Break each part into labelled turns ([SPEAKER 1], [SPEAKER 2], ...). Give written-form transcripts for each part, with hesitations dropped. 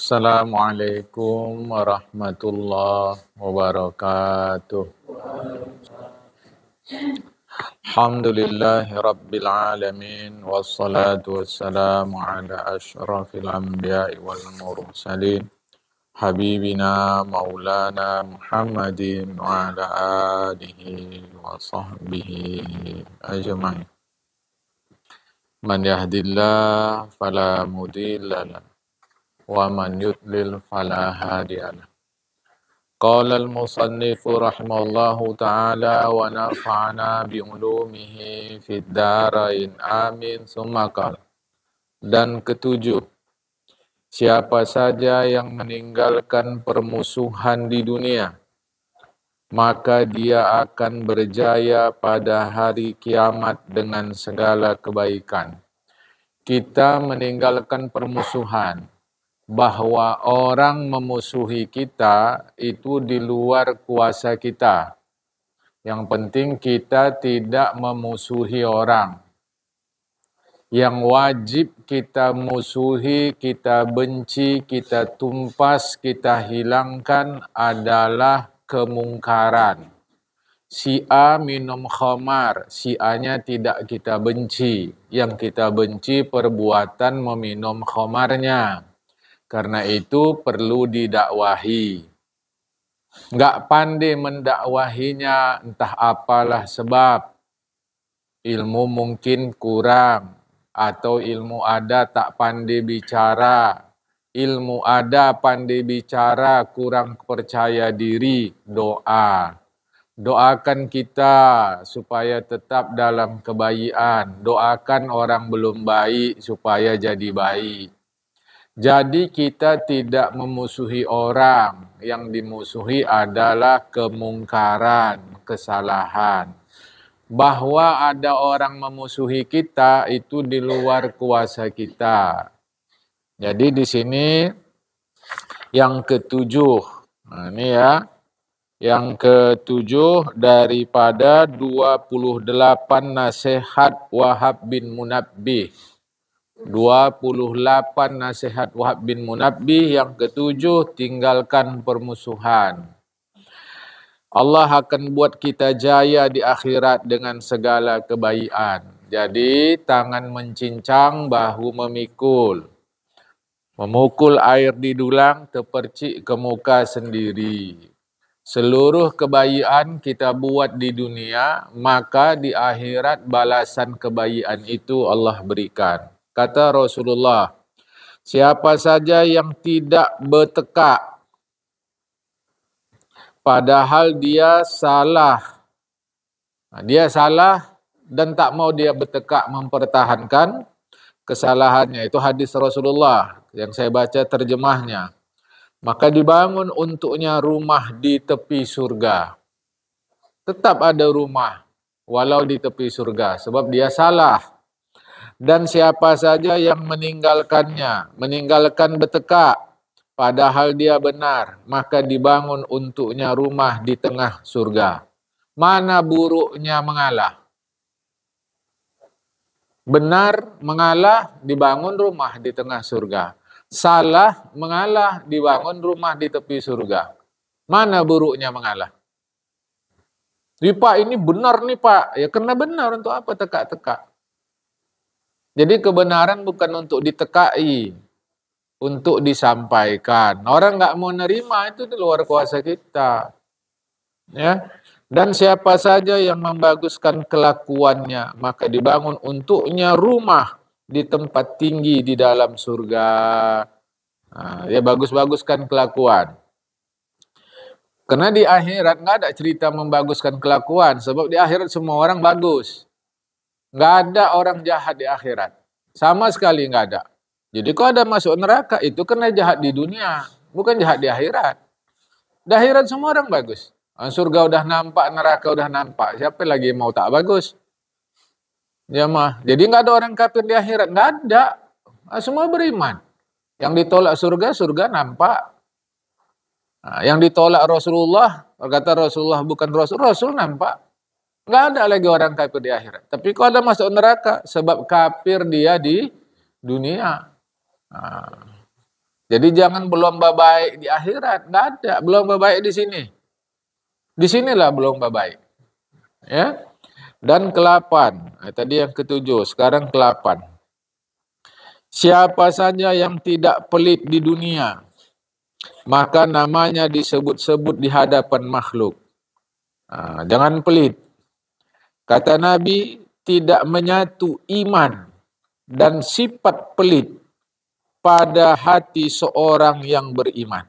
[SPEAKER 1] Assalamualaikum warahmatullahi wabarakatuh. Alhamdulillahi rabbil alamin wassalatu wassalamu ala asyrafil anbiya'i wal mursalin habibina maulana Muhammadin wa ala alihi wa sahbihi ajma'in. Man yahdillahu fala mudilla lahu wa man yudlil fala hadiya lahu. Qala al-musannifu rahimahullahu ta'ala wa nafa'ana bi'ulumihi fid dharain amin summa qala. Dan ketujuh, siapa saja yang meninggalkan permusuhan di dunia, maka dia akan berjaya pada hari kiamat dengan segala kebaikan. Kita meninggalkan permusuhan, bahwa orang memusuhi kita itu di luar kuasa kita. Yang penting kita tidak memusuhi orang. Yang wajib kita musuhi, kita benci, kita tumpas, kita hilangkan adalah kemungkaran. Si A minum khamar, si A-nya tidak kita benci. Yang kita benci perbuatan meminum khamarnya. Karena itu perlu didakwahi. Enggak pandai mendakwahinya, entah apalah sebab. Ilmu mungkin kurang. Atau ilmu ada tak pandai bicara. Ilmu ada pandai bicara, kurang percaya diri. Doa. Doakan kita supaya tetap dalam kebaikan. Doakan orang belum baik supaya jadi baik. Jadi kita tidak memusuhi orang, yang dimusuhi adalah kemungkaran, kesalahan. Bahwa ada orang memusuhi kita itu di luar kuasa kita. Jadi di sini yang ketujuh, nah ini ya, yang ketujuh daripada 28 nasihat Wahab bin Munabbih. 28 nasihat Wahab bin Munabbih, yang ketujuh, tinggalkan permusuhan. Allah akan buat kita jaya di akhirat dengan segala kebaikan. Jadi tangan mencincang, bahu memikul. Memukul air di dulang, terpercik ke muka sendiri. Seluruh kebaikan kita buat di dunia, maka di akhirat balasan kebaikan itu Allah berikan. Kata Rasulullah, siapa saja yang tidak bertekak, padahal dia salah. Dia salah dan tak mau dia bertekak mempertahankan kesalahannya. Itu hadis Rasulullah yang saya baca terjemahnya. Maka dibangun untuknya rumah di tepi surga. Tetap ada rumah walau di tepi surga sebab dia salah. Dan siapa saja yang meninggalkannya, meninggalkan bertekak, padahal dia benar, maka dibangun untuknya rumah di tengah surga. Mana buruknya mengalah? Benar mengalah, dibangun rumah di tengah surga. Salah mengalah, dibangun rumah di tepi surga. Mana buruknya mengalah? Pak ini benar nih Pak. Ya karena benar, untuk apa tekak-tekak? Jadi kebenaran bukan untuk ditekai, untuk disampaikan. Orang nggak mau nerima, itu di luar kuasa kita. Ya. Dan siapa saja yang membaguskan kelakuannya, maka dibangun untuknya rumah di tempat tinggi di dalam surga. Nah, ya bagus-baguskan kelakuan. Karena di akhirat nggak ada cerita membaguskan kelakuan, sebab di akhirat semua orang bagus. Nggak ada orang jahat di akhirat. Sama sekali nggak ada. Jadi kalau ada masuk neraka, itu kena jahat di dunia, bukan jahat di akhirat. Di akhirat semua orang bagus. Surga udah nampak, neraka udah nampak. Siapa lagi mau tak bagus? Ya mah. Jadi nggak ada orang kafir di akhirat, nggak ada. Semua beriman. Yang ditolak surga, surga nampak. Yang ditolak Rasulullah, kata Rasulullah bukan Rasul, Rasul nampak. Nggak ada lagi orang kafir di akhirat. Tapi kalau ada masuk neraka, sebab kafir dia di dunia. Jadi jangan berlomba baik di akhirat, nggak ada berlomba baik di sini. Di sinilah berlomba baik. Ya. Dan ke-8, tadi yang ke-7, sekarang ke-8. Siapa saja yang tidak pelit di dunia, maka namanya disebut-sebut di hadapan makhluk. Jangan pelit. Kata Nabi, tidak menyatu iman dan sifat pelit pada hati seorang yang beriman.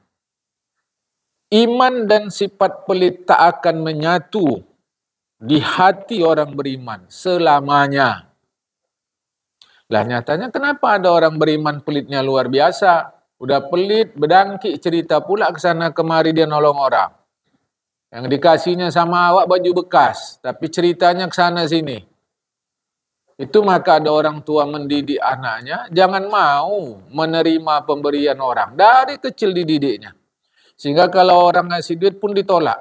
[SPEAKER 1] Iman dan sifat pelit tak akan menyatu di hati orang beriman selamanya. Lah nyatanya kenapa ada orang beriman pelitnya luar biasa? Udah pelit, berdangkik, cerita pula ke sana kemari dia nolong orang. Yang dikasihnya sama awak baju bekas, tapi ceritanya ke sana sini. Itu maka ada orang tua mendidik anaknya, jangan mau menerima pemberian orang. Dari kecil dididiknya. Sehingga kalau orang ngasih duit pun ditolak.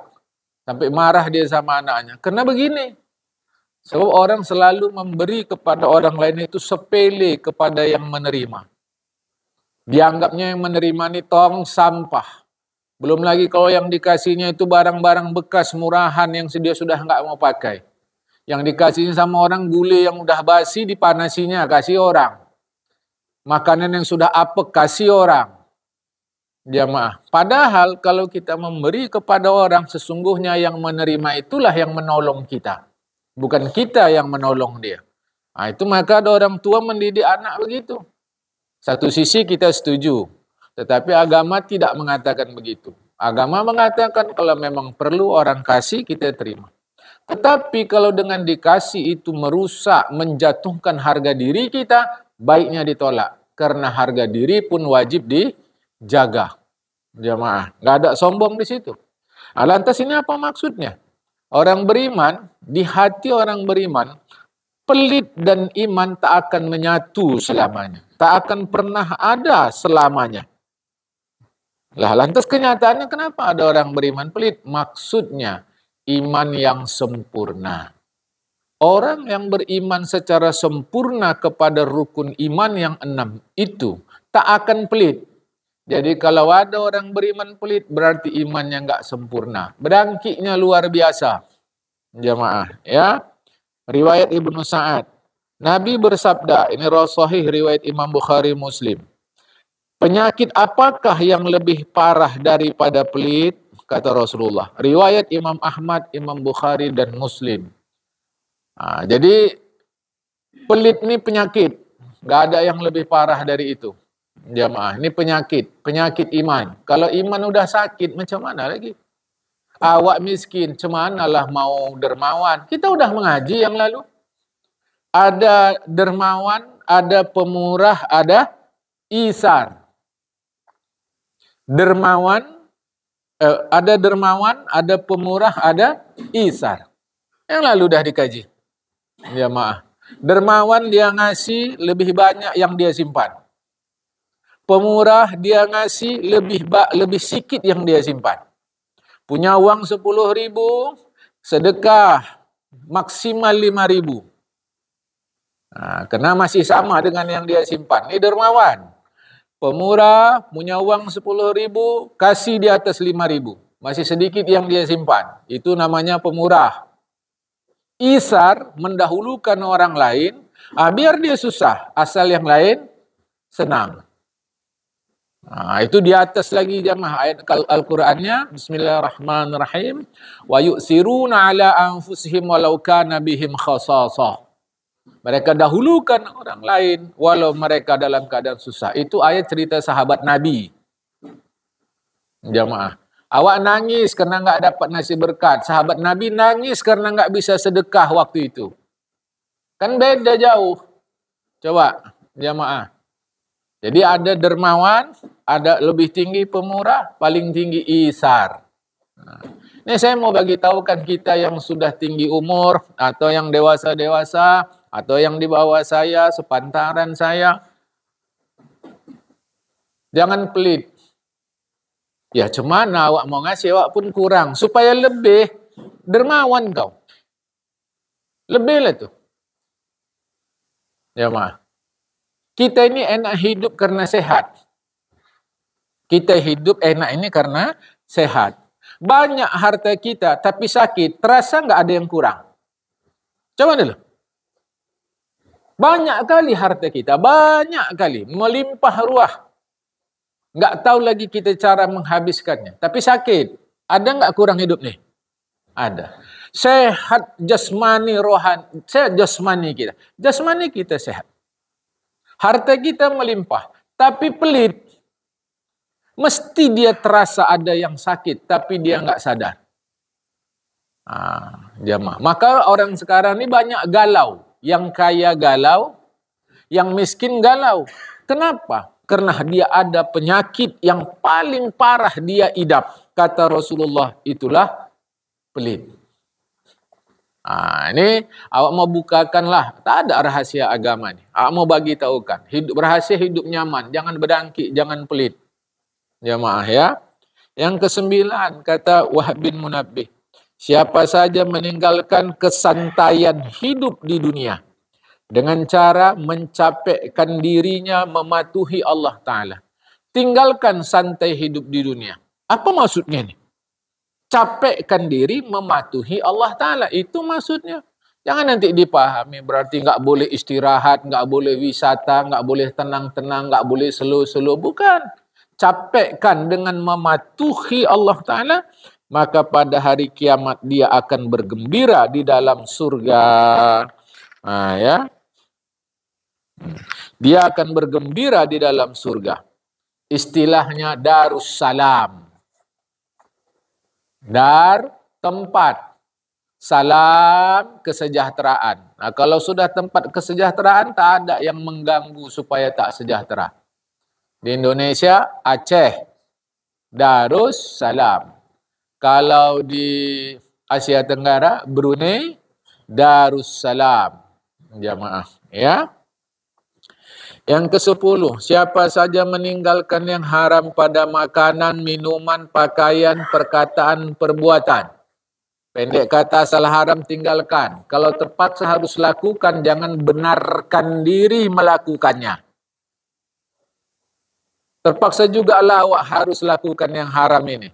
[SPEAKER 1] Sampai marah dia sama anaknya. Karena begini. Sebab orang selalu memberi kepada orang lain itu sepele kepada yang menerima. Dianggapnya yang menerima ini tong sampah. Belum lagi kalau yang dikasihnya itu barang-barang bekas murahan yang dia sudah nggak mau pakai. Yang dikasihnya sama orang gulai yang udah basi dipanasinya kasih orang. Makanan yang sudah apek kasih orang. Jamaah. Padahal kalau kita memberi kepada orang sesungguhnya yang menerima itulah yang menolong kita. Bukan kita yang menolong dia. Itu maka ada orang tua mendidik anak begitu. Satu sisi kita setuju. Tetapi agama tidak mengatakan begitu. Agama mengatakan kalau memang perlu orang kasih kita terima. Tetapi kalau dengan dikasih itu merusak, menjatuhkan harga diri kita, baiknya ditolak. Karena harga diri pun wajib dijaga. Jamaah, nggak ada sombong di situ. Lantas ini apa maksudnya? Orang beriman, di hati orang beriman, pelit dan iman tak akan menyatu selamanya. Tak akan pernah ada selamanya. Lah, lantas kenyataannya kenapa ada orang beriman pelit? Maksudnya, iman yang sempurna. Orang yang beriman secara sempurna kepada rukun iman yang 6 itu tak akan pelit. Jadi kalau ada orang beriman pelit berarti imannya enggak sempurna. Berdangkiknya luar biasa. Jamaah, ya. Riwayat Ibnu Sa'ad. Nabi bersabda, ini sahih riwayat Imam Bukhari Muslim. Penyakit apakah yang lebih parah daripada pelit? Kata Rasulullah. Riwayat Imam Ahmad, Imam Bukhari dan Muslim. Jadi pelit ini penyakit. Enggak ada yang lebih parah dari itu. Jamaah, ini penyakit iman. Kalau iman udah sakit, macam mana lagi? Awak miskin, cemanalah mau dermawan. Kita udah mengaji yang lalu. Ada dermawan, ada pemurah, ada isar. Ada dermawan, ada pemurah, ada isar. Yang lalu udah dikaji. Jamaah. Dermawan dia ngasih lebih banyak yang dia simpan. Pemurah dia ngasih lebih sedikit yang dia simpan. Punya uang 10.000, sedekah maksimal 5.000. Karena masih sama dengan yang dia simpan. Ini dermawan. Pemurah punya uang 10.000, kasih di atas 5.000. Masih sedikit yang dia simpan. Itu namanya pemurah. Isar mendahulukan orang lain, biar dia susah, asal yang lain senang. Itu di atas lagi jamaah ayat Al-Qur'annya. Bismillahirrahmanirrahim. Wa yu'siruna ala anfusihim walau kana bihim khasasah. Mereka dahulukan orang lain walau mereka dalam keadaan susah. Itu ayat cerita sahabat Nabi. Jamaah. Awak nangis karena enggak dapat nasi berkat. Sahabat Nabi nangis karena enggak bisa sedekah waktu itu. Kan beda jauh. Coba jamaah. Jadi ada dermawan, ada lebih tinggi pemurah, paling tinggi isar. Ini saya mau bagi tahukan kita yang sudah tinggi umur, atau yang dewasa-dewasa, atau yang di bawah saya, sepantaran saya. Jangan pelit. Ya cemana awak mau ngasih, awak pun kurang. Supaya lebih, dermawan kau. Lebih lah tuh. Ya mah. Kita ini enak hidup karena sehat. Kita hidup enak ini karena sehat. Banyak harta kita tapi sakit, terasa nggak ada yang kurang? Coba dulu. Banyak kali harta kita, banyak kali, melimpah ruah. Nggak tahu lagi kita cara menghabiskannya. Tapi sakit, ada nggak kurang hidup nih? Ada. Sehat jasmani rohani, sehat jasmani kita. Jasmani kita sehat. Harta kita melimpah, tapi pelit. Mesti dia terasa ada yang sakit, tapi dia nggak sadar. Jamaah. Maka orang sekarang ini banyak galau. Yang kaya galau, yang miskin galau. Kenapa? Karena dia ada penyakit yang paling parah dia idap. Kata Rasulullah, itulah pelit. Ini awak mau bukakanlah. Tak ada rahasia agama ni. Awak mau bagi tahukan. Rahasia hidup nyaman. Jangan berdangkit, jangan pelit. Jamaah ya. Yang ke-9 kata Wahab bin Munabbih. Siapa saja meninggalkan kesantaian hidup di dunia dengan cara mencapekkan dirinya mematuhi Allah Ta'ala. Tinggalkan santai hidup di dunia. Apa maksudnya nih? Capekkan diri mematuhi Allah Ta'ala. Itu maksudnya. Jangan nanti dipahami berarti nggak boleh istirahat, nggak boleh wisata, nggak boleh tenang-tenang, nggak boleh slow-slow. Bukan. Capekkan dengan mematuhi Allah Ta'ala, maka pada hari kiamat dia akan bergembira di dalam surga. Ya. Dia akan bergembira di dalam surga. Istilahnya Darussalam. Dar, tempat. Salam, kesejahteraan. Nah, kalau sudah tempat kesejahteraan, tak ada yang mengganggu supaya tak sejahtera. Di Indonesia, Aceh, Darussalam. Kalau di Asia Tenggara, Brunei, Darussalam. Jamaah, ya. Yang ke-10, siapa saja meninggalkan yang haram pada makanan, minuman, pakaian, perkataan, perbuatan. Pendek kata, salah haram tinggalkan. Kalau terpaksa harus lakukan, jangan benarkan diri melakukannya. Terpaksa juga lah awak harus lakukan yang haram ini.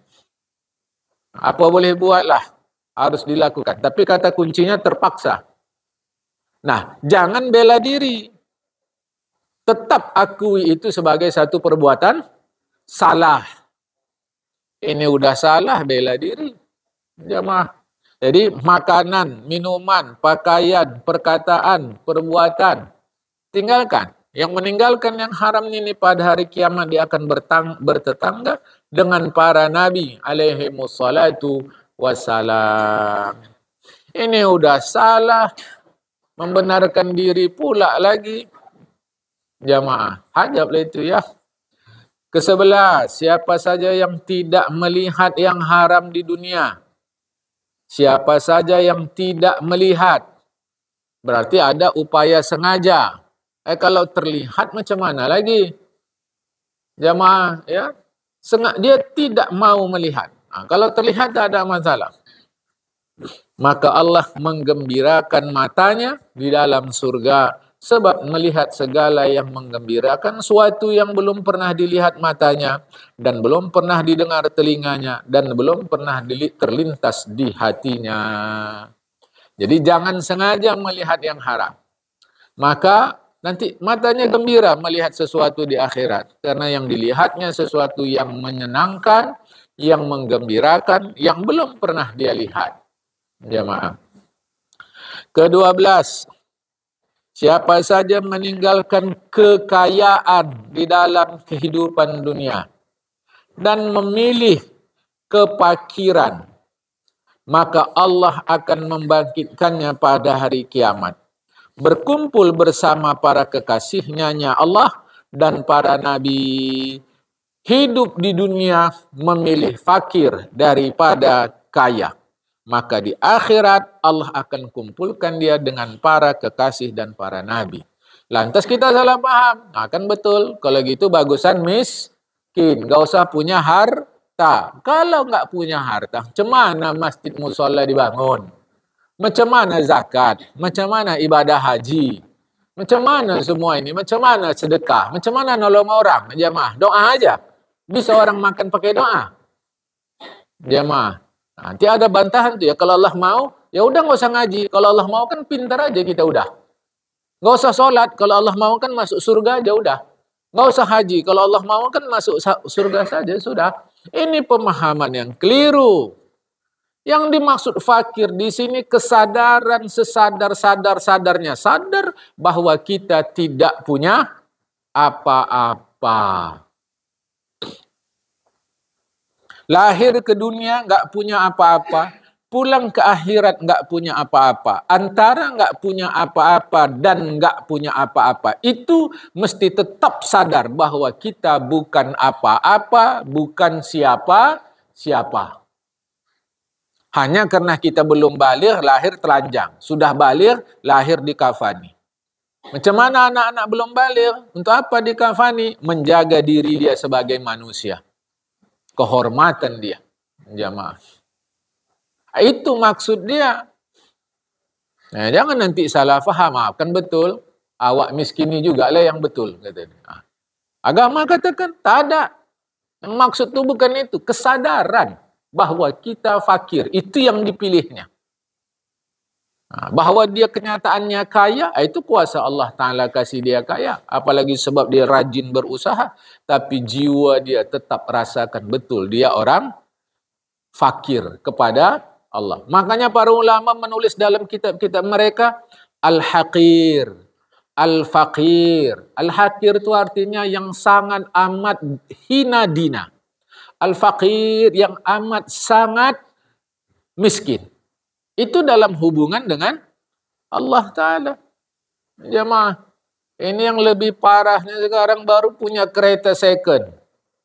[SPEAKER 1] Apa boleh buatlah, harus dilakukan. Tapi kata kuncinya terpaksa. Nah, jangan bela diri. Tetap akui itu sebagai satu perbuatan salah. Ini udah salah, bela diri. Jamaah. Jadi makanan, minuman, pakaian, perkataan, perbuatan, tinggalkan. Yang meninggalkan yang haram ini pada hari kiamat dia akan bertetangga dengan para nabi alaihi wassalatu wassalam. Ini udah salah, membenarkan diri pula lagi. Jamaah, hajablah itu ya. Ke-11, siapa saja yang tidak melihat yang haram di dunia. Siapa saja yang tidak melihat, berarti ada upaya sengaja. Kalau terlihat macam mana lagi? Jamaah, ya. Dia tidak mau melihat. Kalau terlihat tak ada masalah. Maka Allah menggembirakan matanya di dalam surga sebab melihat segala yang menggembirakan, suatu yang belum pernah dilihat matanya dan belum pernah didengar telinganya dan belum pernah terlintas di hatinya. Jadi jangan sengaja melihat yang haram. Maka nanti matanya gembira melihat sesuatu di akhirat. Karena yang dilihatnya sesuatu yang menyenangkan, yang menggembirakan, yang belum pernah dia lihat. Jamaah. Ke-12, siapa saja meninggalkan kekayaan di dalam kehidupan dunia dan memilih kepakiran, maka Allah akan membangkitkannya pada hari kiamat. Berkumpul bersama para kekasihnya Allah dan para nabi. Hidup di dunia memilih fakir daripada kaya. Maka di akhirat Allah akan kumpulkan dia dengan para kekasih dan para nabi. Lantas kita salah paham. Kan betul. Kalau gitu bagusan miskin. Gak usah punya harta. Kalau nggak punya harta, macam mana masjid musola dibangun? Macam mana zakat? Macam mana ibadah haji? Macam mana semua ini? Macam mana sedekah? Macam mana nolong orang? Jamaah, doa aja. Bisa orang makan pakai doa? Jamaah. Nanti ada bantahan tuh ya. Kalau Allah mau, ya udah nggak usah ngaji. Kalau Allah mau kan pintar aja kita udah. Nggak usah sholat. Kalau Allah mau kan masuk surga aja udah. Nggak usah haji. Kalau Allah mau kan masuk surga saja sudah. Ini pemahaman yang keliru. Yang dimaksud fakir di sini kesadaran sesadar-sadarnya. Sadar bahwa kita tidak punya apa-apa. Lahir ke dunia nggak punya apa-apa, pulang ke akhirat nggak punya apa-apa. Antara nggak punya apa-apa dan nggak punya apa-apa, itu mesti tetap sadar bahwa kita bukan apa-apa, bukan siapa-siapa. Hanya karena kita belum baligh, lahir telanjang. Sudah baligh, lahir dikafani. Macam mana anak-anak belum baligh? Untuk apa dikafani? Menjaga diri dia sebagai manusia. Kehormatan dia, jamaah. Itu maksud dia. Nah, jangan nanti salah faham. Kan betul, awak miskini juga lah yang betul. Kata. Agama katakan, tak ada. Yang maksud itu bukan itu. Kesadaran bahwa kita fakir. Itu yang dipilihnya. Bahwa dia kenyataannya kaya, itu kuasa Allah Ta'ala kasih dia kaya. Apalagi sebab dia rajin berusaha. Tapi jiwa dia tetap rasakan betul. Dia orang fakir kepada Allah. Makanya para ulama menulis dalam kitab-kitab mereka, Al-Haqir, Al-Faqir. Al-Haqir itu artinya yang sangat amat hina dina. Al-Faqir yang amat sangat miskin. Itu dalam hubungan dengan Allah Ta'ala. Jemaah, ini yang lebih parahnya sekarang baru punya kereta second.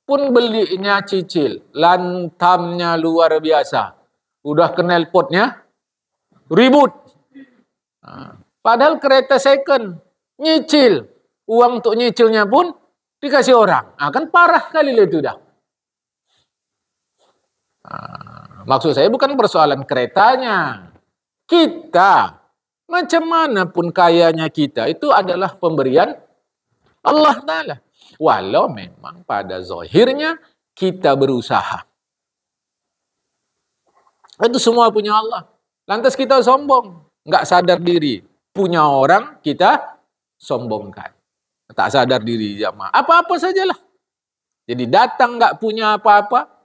[SPEAKER 1] Pun belinya cicil. Lantamnya luar biasa. Udah kenal potnya, ribut. Padahal kereta second, nyicil. Uang untuk nyicilnya pun dikasih orang. Kan parah kali itu dah. Maksud saya bukan persoalan keretanya. Kita, macam mana pun kayanya kita, itu adalah pemberian Allah Ta'ala. Walau memang pada zahirnya kita berusaha. Itu semua punya Allah. Lantas kita sombong. Nggak sadar diri. Punya orang kita sombongkan. Tak sadar diri jamaah. Apa-apa sajalah. Jadi datang nggak punya apa-apa.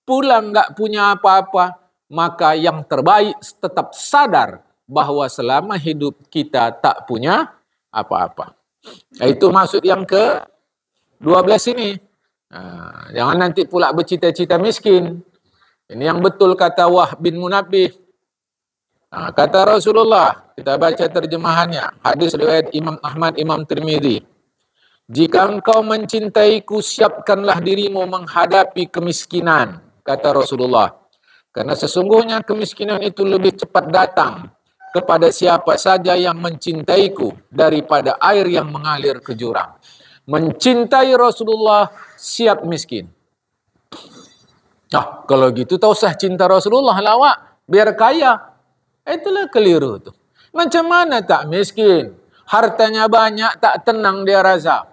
[SPEAKER 1] Pulang nggak punya apa-apa, maka yang terbaik tetap sadar bahwa selama hidup kita tak punya apa-apa. Itu maksud yang ke-12 ini. Jangan nanti pula bercita-cita miskin. Ini yang betul kata Wahb bin Munabbih. Kata Rasulullah, kita baca terjemahannya. Hadis riwayat Imam Ahmad, Imam Tirmidzi. Jika engkau mencintaiku, siapkanlah dirimu menghadapi kemiskinan. Kata Rasulullah, karena sesungguhnya kemiskinan itu lebih cepat datang kepada siapa saja yang mencintaiku daripada air yang mengalir ke jurang. Mencintai Rasulullah, siap miskin. Kalau gitu tak usah cinta Rasulullah lawak, biar kaya. Itulah keliru tuh. Macam mana tak miskin? Hartanya banyak, tak tenang dia rasa.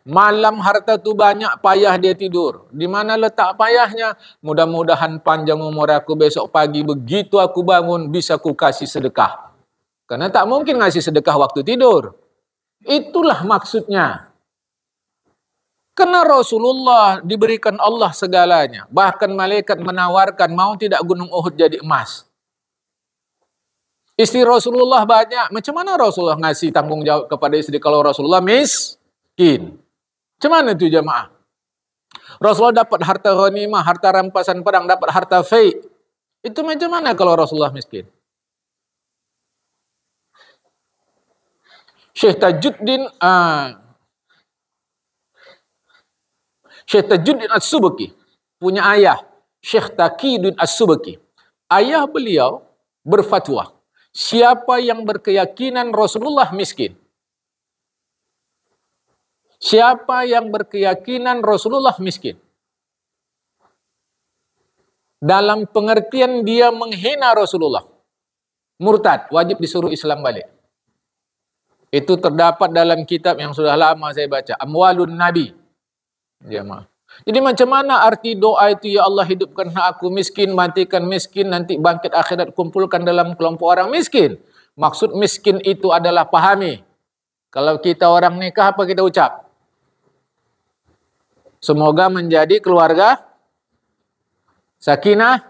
[SPEAKER 1] Malam harta tu banyak, payah dia tidur. Di mana letak payahnya? Mudah-mudahan panjang umur aku besok pagi. Begitu aku bangun, bisa ku kasih sedekah. Karena tak mungkin ngasih sedekah waktu tidur. Itulah maksudnya. Karena Rasulullah diberikan Allah segalanya. Bahkan malaikat menawarkan, mau tidak gunung Uhud jadi emas? Istri Rasulullah banyak. Macam mana Rasulullah ngasih tanggung jawab kepada istri kalau Rasulullah miskin? Macam mana itu jemaah? Rasulullah dapat harta ghanimah, harta rampasan perang, dapat harta fai. Itu macam mana kalau Rasulullah miskin? Syekh Tajuddin As-Subki punya ayah, Syekh Taqiyuddin As-Subki. Ayah beliau berfatwa, siapa yang berkeyakinan Rasulullah miskin? Siapa yang berkeyakinan Rasulullah miskin? Dalam pengertian dia menghina Rasulullah. Murtad, wajib disuruh Islam balik. Itu terdapat dalam kitab yang sudah lama saya baca. Amwalun Nabi. Jemaah. Jadi macam mana arti doa itu, ya Allah hidupkan aku miskin, matikan miskin, nanti bangkit akhirat kumpulkan dalam kelompok orang miskin. Maksud miskin itu adalah, pahami. Kalau kita orang nikah, apa kita ucap? Semoga menjadi keluarga sakinah,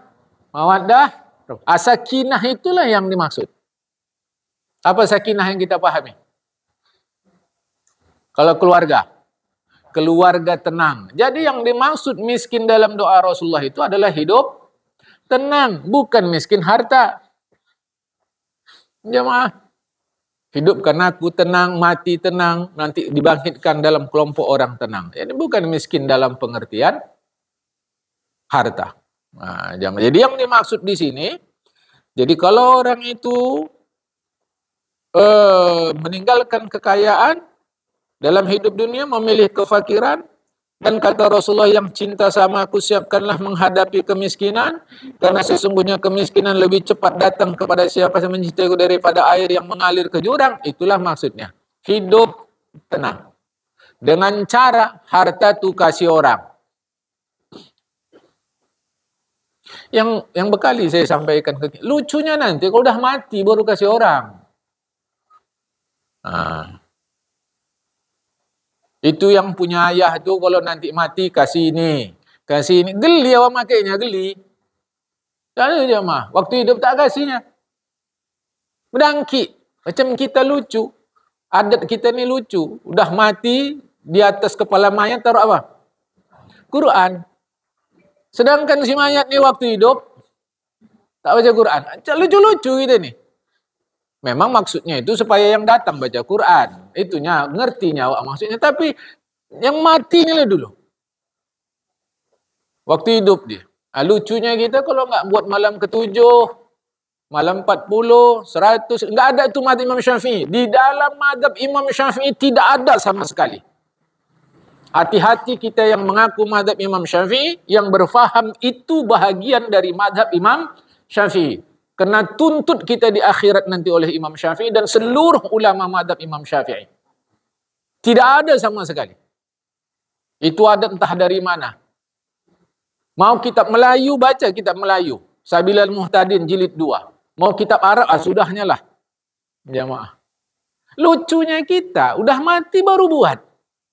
[SPEAKER 1] mawaddah. Sakinah itulah yang dimaksud. Apa sakinah yang kita pahami? Kalau keluarga tenang. Jadi yang dimaksud miskin dalam doa Rasulullah itu adalah hidup tenang, bukan miskin harta. Jemaah, hidupkan aku tenang, mati tenang, nanti dibangkitkan dalam kelompok orang tenang. Ini bukan miskin dalam pengertian harta. Nah, jadi yang dimaksud di sini, jadi kalau orang itu meninggalkan kekayaan dalam hidup dunia, memilih kefakiran, dan kata Rasulullah, yang cinta sama aku siapkanlah menghadapi kemiskinan, karena sesungguhnya kemiskinan lebih cepat datang kepada siapa yang mencintaiku daripada air yang mengalir ke jurang. Itulah maksudnya, hidup tenang. Dengan cara harta tu kasih orang. Yang berkali saya sampaikan, lucunya nanti kalau udah mati baru kasih orang. Itu yang punya ayah tu kalau nanti mati kasih ini. Geli awak makainya, geli. Dan jemaah, waktu hidup tak kasihnya. Berdangki. Macam kita lucu. Adat kita ni lucu. Udah mati, di atas kepala mayat taruh apa? Quran. Sedangkan si mayat ni waktu hidup tak baca Quran. Lucu-lucu kita ni. Memang maksudnya itu supaya yang datang baca Quran. Itunya, ngertinya awak maksudnya. Tapi yang mati ni lah dulu. Waktu hidup dia. Lucunya kita kalau nggak buat malam ke-7, malam 40, 100, nggak ada itu madhab Imam Syafi'i. Di dalam madhab Imam Syafi'i tidak ada sama sekali. Hati-hati kita yang mengaku madhab Imam Syafi'i, yang berfaham itu bahagian dari madhab Imam Syafi'i. Kena tuntut kita di akhirat nanti oleh Imam Syafi'i dan seluruh ulama madhab Imam Syafi'i. Tidak ada sama sekali. Itu adat entah dari mana. Mau kitab Melayu, baca kitab Melayu. Sabilal Muhtadin jilid 2. Mau kitab Arab, sudahnya lah. Jamaah. Lucunya kita, udah mati baru buat.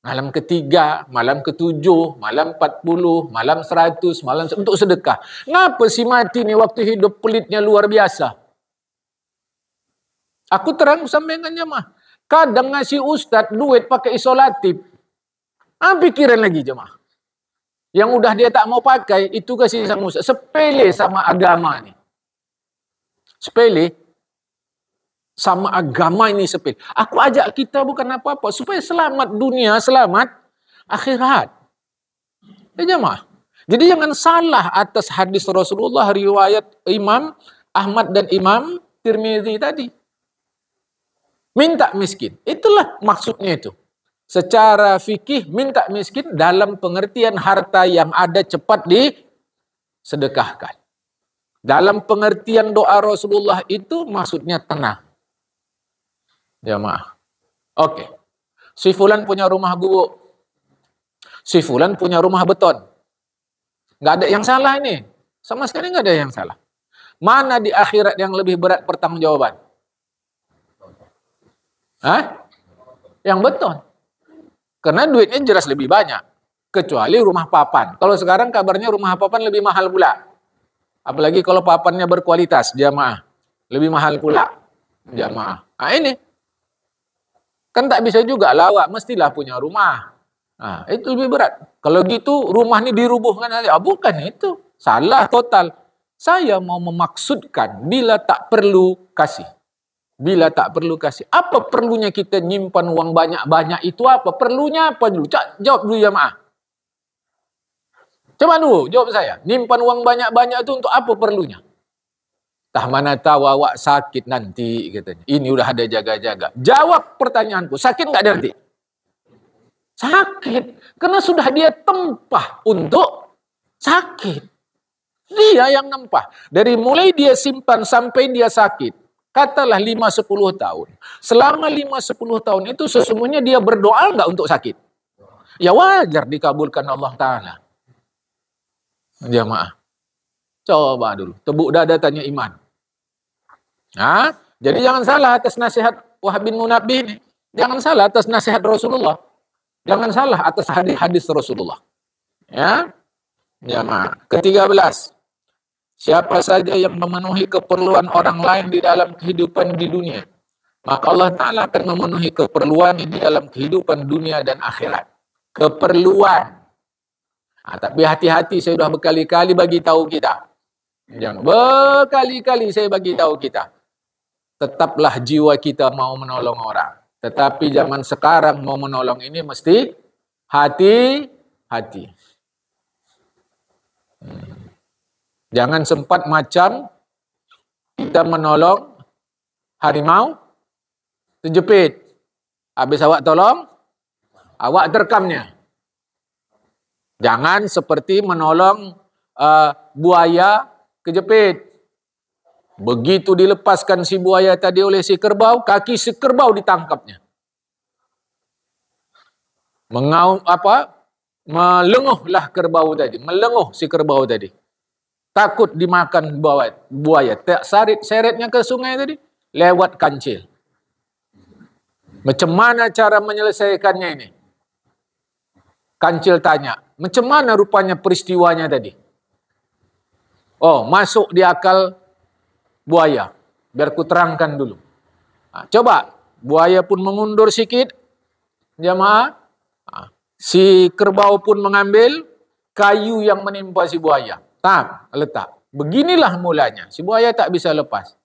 [SPEAKER 1] Malam ke-3, malam ke-7, malam 40, malam 100, malam untuk sedekah. Ngapa si mati ni waktu hidup pelitnya luar biasa? Aku terang sampai dengan jemaah. Kadang ngasih ustaz duit pakai isolatif. Pikiran lagi jemaah. Yang udah dia tak mau pakai, itu kasih sama ustaz. Sepele sama agama ni. Sepele. Sama agama ini sepele. Aku ajak kita bukan apa-apa. Supaya selamat dunia, selamat akhirat. Ya jemaah. Jadi jangan salah atas hadis Rasulullah riwayat Imam Ahmad dan Imam Tirmidzi tadi. Minta miskin. Itulah maksudnya itu. Secara fikih minta miskin dalam pengertian harta yang ada cepat disedekahkan. Dalam pengertian doa Rasulullah itu maksudnya tenang. Jamaah. Oke. Si fulan punya rumah gubuk. Si fulan punya rumah beton. Nggak ada yang salah ini. Sama sekali nggak ada yang salah. Mana di akhirat yang lebih berat pertanggungjawaban? Yang beton. Karena duitnya jelas lebih banyak. Kecuali rumah papan. Kalau sekarang kabarnya rumah papan lebih mahal pula. Apalagi kalau papannya berkualitas, jamaah. Lebih mahal pula. Jamaah. Ini. Kan tak bisa juga lawak, mestilah punya rumah. Itu lebih berat. Kalau gitu rumah ini dirubuhkan aja. Bukan itu. Salah total. Saya mau memaksudkan bila tak perlu kasih. Bila tak perlu kasih. Apa perlunya kita nyimpan uang banyak-banyak itu apa? Perlunya apa dulu? Jawab dulu jamaah. Coba dulu jawab saya. Nyimpan uang banyak-banyak itu untuk apa perlunya? Tah mana tahu awak sakit nanti katanya. Ini udah ada jaga-jaga. Jawab pertanyaanku. Sakit nggak nanti? Sakit. Karena sudah dia tempah untuk sakit. Dia yang nempah. Dari mulai dia simpan sampai dia sakit. Katalah 5-10 tahun. Selama 5-10 tahun itu sesungguhnya dia berdoa nggak untuk sakit? Ya wajar dikabulkan Allah Ta'ala. Jamaah. Coba dulu. Tebuk dada tanya iman. Jadi jangan salah atas nasihat Wahab bin Munabbih ini. Jangan salah atas nasihat Rasulullah. Jangan salah atas hadis-hadis Rasulullah. Ya. Jamaah. Ke-13. Siapa saja yang memenuhi keperluan orang lain di dalam kehidupan di dunia, maka Allah Ta'ala akan memenuhi keperluan di dalam kehidupan dunia dan akhirat. Keperluan. Tapi hati-hati, saya sudah berkali-kali bagi tahu kita. Jangan berkali-kali saya bagi tahu kita. Tetaplah jiwa kita mau menolong orang. Tetapi zaman sekarang mau menolong ini mesti hati-hati. Jangan sempat macam kita menolong harimau terjepit. Habis awak tolong, awak terkamnya. Jangan seperti menolong buaya kejepit. Begitu dilepaskan si buaya tadi oleh si kerbau, kaki si kerbau ditangkapnya. Melenguhlah kerbau tadi, melenguh si kerbau tadi. Takut dimakan buaya. Seretnya ke sungai tadi, lewat kancil. Macam mana cara menyelesaikannya ini? Kancil tanya, macam mana rupanya peristiwanya tadi? Oh, masuk di akal buaya. Biar ku terangkan dulu. Coba, buaya pun mengundur sikit. Jamaah. Si kerbau pun mengambil kayu yang menimpa si buaya. Letak. Beginilah mulanya. Si buaya tak bisa lepas.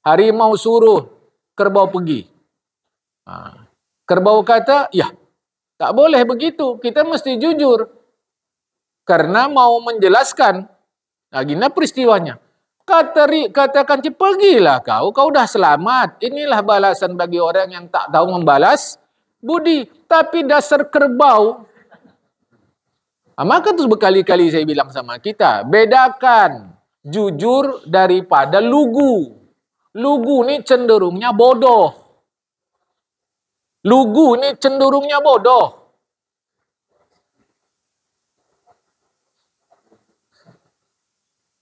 [SPEAKER 1] Harimau suruh kerbau pergi. Kerbau kata, ya, tak boleh begitu. Kita mesti jujur. Karena mau menjelaskan. Gimana peristiwanya. Katakan, pergilah kau dah selamat. Inilah balasan bagi orang yang tak tahu membalas budi. Tapi dasar kerbau. Maka terus berkali-kali saya bilang sama kita, bedakan jujur daripada lugu. Lugu ni cenderungnya bodoh. Lugu ni cenderungnya bodoh.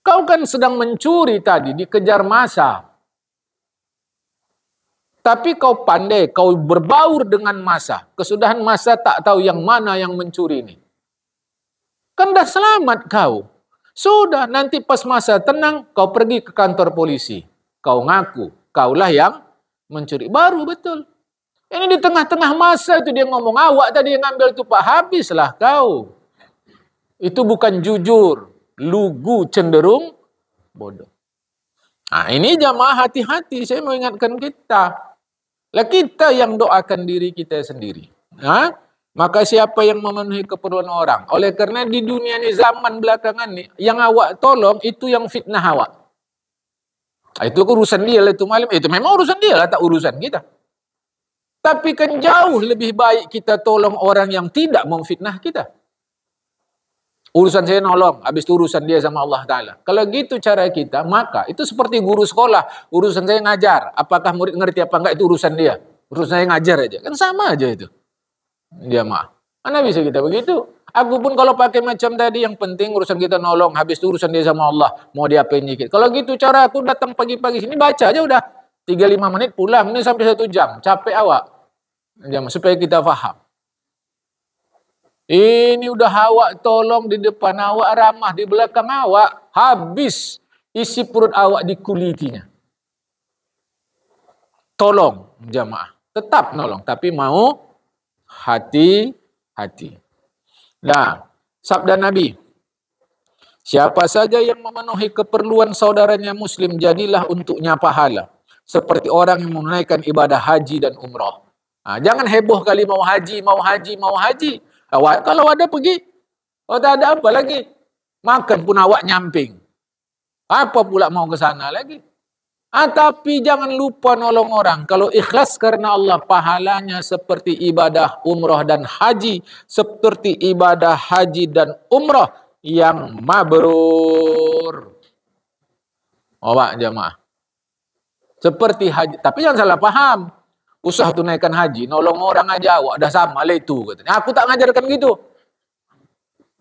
[SPEAKER 1] Kau kan sedang mencuri tadi, dikejar massa. Tapi kau pandai, kau berbaur dengan massa. Kesudahan massa tak tahu yang mana yang mencuri ini. Kan dah selamat kau. Sudah, nanti pas masa tenang, kau pergi ke kantor polisi. Kau ngaku, kaulah yang mencuri. Baru betul. Ini di tengah-tengah masa itu dia ngomong, awak tadi yang ngambil tu Pak, habislah kau. Itu bukan jujur. Lugu cenderung bodoh. Ini jamaah hati-hati, saya mau ingatkan kita. Lah kita yang doakan diri kita sendiri. Maka siapa yang memenuhi keperluan orang? Oleh karena di dunia ini zaman belakangan ni, yang awak tolong itu yang fitnah awak. Itu urusan dia lah itu malam. Itu memang urusan dia lah, tak urusan kita. Tapi kan jauh lebih baik kita tolong orang yang tidak memfitnah kita. Urusan saya nolong, habis itu urusan dia sama Allah Ta'ala. Kalau gitu cara kita, maka itu seperti guru sekolah. Urusan saya ngajar. Apakah murid ngerti apa enggak, itu urusan dia. Urusan saya ngajar aja. Kan sama aja itu. Jamaah. Mana bisa kita begitu? Aku pun kalau pakai macam tadi, yang penting urusan kita nolong, habis itu urusan dia sama Allah. Mau diapain dikit. Kalau gitu cara aku datang pagi-pagi sini, baca aja udah. 3-5 menit pulang, ini sampai 1 jam. Capek awak. Jamaah, supaya kita faham. Ini udah awak tolong di depan awak, ramah di belakang awak. Habis isi perut awak dikulitinya. Tolong jamaah. Tetap nolong, tapi mau hati-hati. Nah, sabda Nabi, siapa saja yang memenuhi keperluan saudaranya muslim, jadilah untuknya pahala. Seperti orang yang menunaikan ibadah haji dan umrah. Jangan heboh kali mau haji. Kalau ada pergi, tak ada apa lagi. Makan pun awak nyamping. Apa pula mau ke sana lagi? Tapi jangan lupa nolong orang. Kalau ikhlas karena Allah, pahalanya seperti ibadah umrah dan haji. Seperti ibadah haji dan umrah yang mabrur. Pak jamaah. Seperti haji. Tapi jangan salah paham. Usaha tunaikan haji, nolong orang aja, awak dah sama lah itu. Katanya. Aku tak ngajarkan gitu.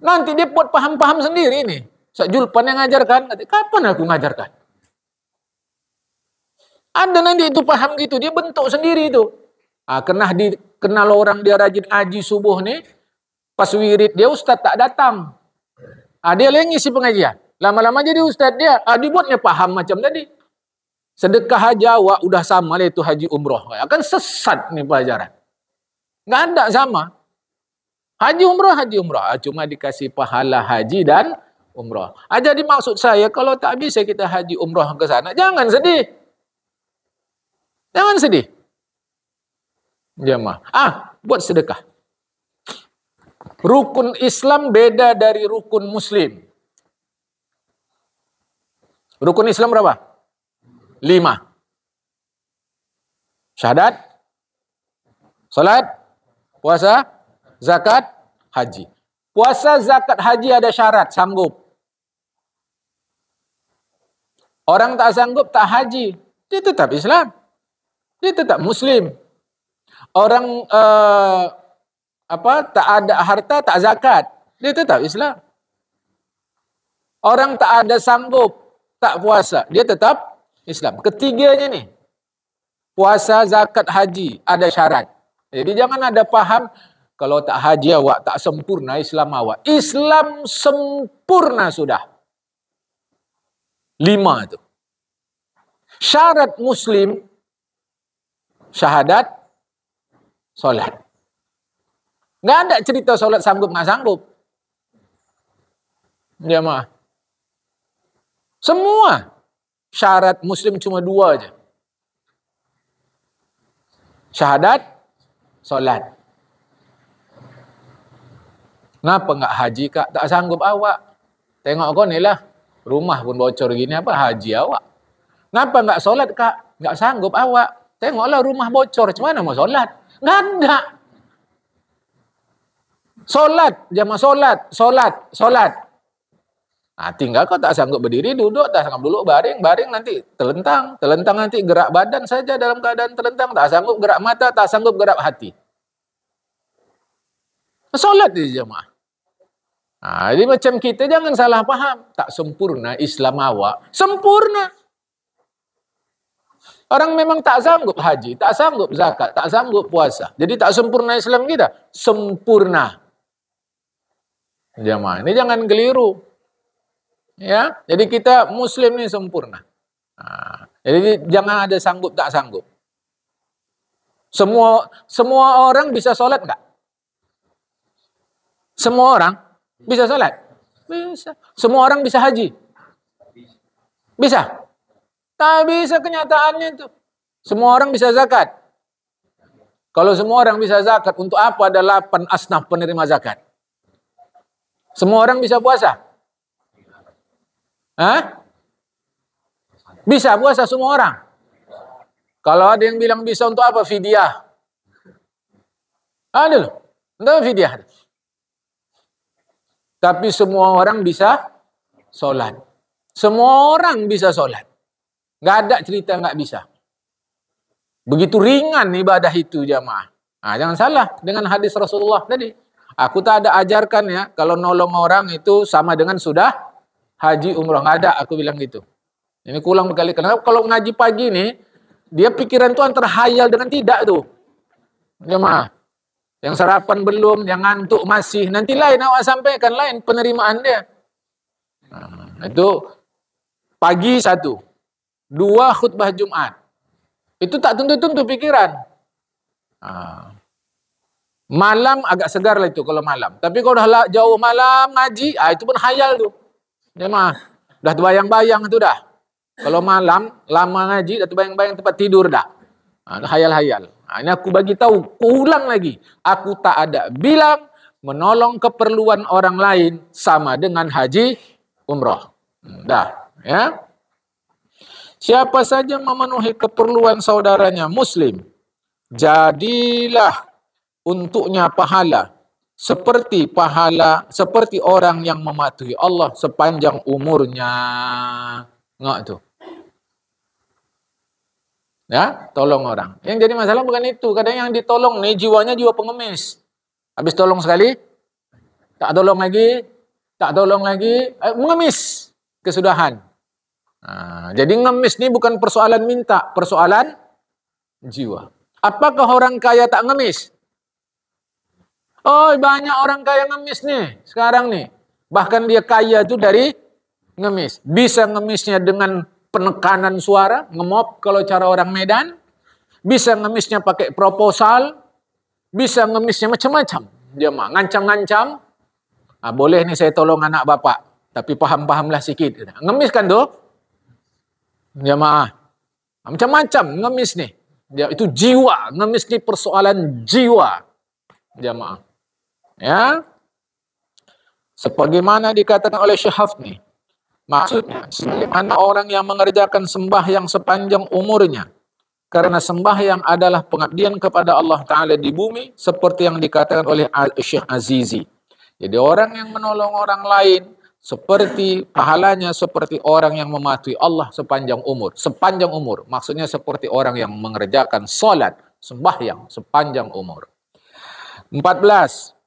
[SPEAKER 1] Nanti dia buat paham-paham sendiri nih. Ustaz Julpan yang ngajarkan. Kapan aku ngajarkan? Ada nanti itu paham gitu, dia bentuk sendiri itu. Kenal orang dia rajin ngaji subuh nih, pas wirid dia ustaz tak datang. Dia yang ngisi pengajian. Lama-lama jadi ustaz dia, dibuatnya paham macam tadi. Sedekah haji awak udah sama lah itu haji umroh. Kan sesat nih pelajaran. Nggak ada sama. Haji umroh. Cuma dikasih pahala haji dan umroh. Jadi maksud saya, kalau tak bisa kita haji umroh ke sana, jangan sedih. Jangan sedih. Jamaah. Buat sedekah. Rukun Islam beda dari rukun Muslim. Rukun Islam berapa? 5. Syahadat, salat, puasa, zakat, haji. Puasa, zakat, haji ada syarat, sanggup. Orang tak sanggup, tak haji, dia tetap Islam. Dia tetap Muslim. Orang tak ada harta, tak zakat, dia tetap Islam. Orang tak ada sanggup, tak puasa, dia tetap Islam. Ketiganya nih, puasa, zakat, haji, ada syarat. Jadi jangan ada paham, kalau tak haji awak, tak sempurna Islam awak. Islam sempurna sudah. 5 itu. Syarat Muslim, syahadat, solat. Nggak ada cerita solat sanggup nggak sanggup. Jamaah. Semua syarat Muslim cuma 2 aja. Syahadat, solat. Kenapa nggak haji kak? Tak sanggup awak. Tengok kau ni lah. Rumah pun bocor gini, apa haji awak. Kenapa nggak solat kak? Nggak sanggup awak. Tengoklah rumah bocor. Cuma mau solat? Nggak ada. Solat, jamaah solat. Tinggal kau tak sanggup berdiri, duduk, tak sanggup duduk, baring nanti telentang nanti gerak badan saja dalam keadaan telentang, tak sanggup gerak mata, tak sanggup gerak hati. Solat di jamaah. Jadi macam kita jangan salah paham, tak sempurna Islam awak, sempurna. Orang memang tak sanggup haji, tak sanggup zakat, tak sanggup puasa. Jadi tak sempurna Islam kita, sempurna. Jamaah, ini jangan keliru. Ya, jadi kita Muslim ini sempurna. Jadi jangan ada sanggup tak sanggup. Semua orang bisa sholat nggak? Semua orang bisa sholat? Bisa. Semua orang bisa haji? Bisa. Tak bisa kenyataannya itu. Semua orang bisa zakat. Kalau semua orang bisa zakat, untuk apa ada 8 asnaf penerima zakat? Semua orang bisa puasa? Bisa puasa semua orang? Kalau ada yang bilang bisa, untuk apa? Fidyah. Ada loh. Untuk fidyah. Tapi semua orang bisa sholat. Semua orang bisa sholat. Nggak ada cerita nggak bisa. Begitu ringan ibadah itu jamaah. Jangan salah dengan hadis Rasulullah tadi. Aku tak ada ajarkan ya, kalau nolong orang itu sama dengan sudah haji umrah. Nggak ada, aku bilang gitu. Ini kulang berkali-kali. Kalau ngaji pagi nih, dia pikiran tuh antara hayal dengan tidak tuh. Jemaah. Yang sarapan belum, yang ngantuk masih. Nanti lain awak sampaikan, lain penerimaan dia. Itu pagi 1, 2 khutbah Jumat. Itu tak tentu-tentu pikiran. Malam agak segar lah itu kalau malam. Tapi kalau dah jauh malam ngaji, itu pun hayal tuh. Jemaah. Dah terbayang-bayang itu dah. Kalau malam lama ngaji, dah terbayang-bayang tempat tidur dah. Hayal-hayal. Ini aku bagi tahu, ulang lagi. Aku tak ada bilang menolong keperluan orang lain sama dengan haji umrah. Dah, ya. Siapa saja memenuhi keperluan saudaranya muslim, jadilah untuknya pahala seperti orang yang mematuhi Allah sepanjang umurnya. Nggak tuh. Ya, tolong orang. Yang jadi masalah bukan itu. Kadang yang ditolong nih jiwanya jiwa pengemis. Habis tolong sekali, tak tolong lagi, tak tolong lagi, mengemis kesudahan. Jadi ngemis ni bukan persoalan minta, persoalan jiwa. Apakah orang kaya tak ngemis? Oh, banyak orang kaya ngemis nih sekarang nih. Bahkan dia kaya itu dari ngemis. Bisa ngemisnya dengan penekanan suara, ngemop kalau cara orang Medan. Bisa ngemisnya pakai proposal. Bisa ngemisnya macam-macam. Dia mah ngancam-ngancam. Boleh nih saya tolong anak bapak. Tapi paham-pahamlah sikit. Ngemis kan tuh? Jamaah. Macam-macam ngemis nih. Dia itu jiwa. Ngemis nih persoalan jiwa. Jamaah. Ya. Sebagaimana dikatakan oleh Syekh Hafni. Maksudnya, sebagaimana orang yang mengerjakan sembahyang sepanjang umurnya. Karena sembahyang adalah pengabdian kepada Allah Ta'ala di bumi. Seperti yang dikatakan oleh Syekh Azizi. Jadi orang yang menolong orang lain. Seperti pahalanya seperti orang yang mematuhi Allah sepanjang umur. Sepanjang umur. Maksudnya seperti orang yang mengerjakan salat, sembahyang sepanjang umur. 14.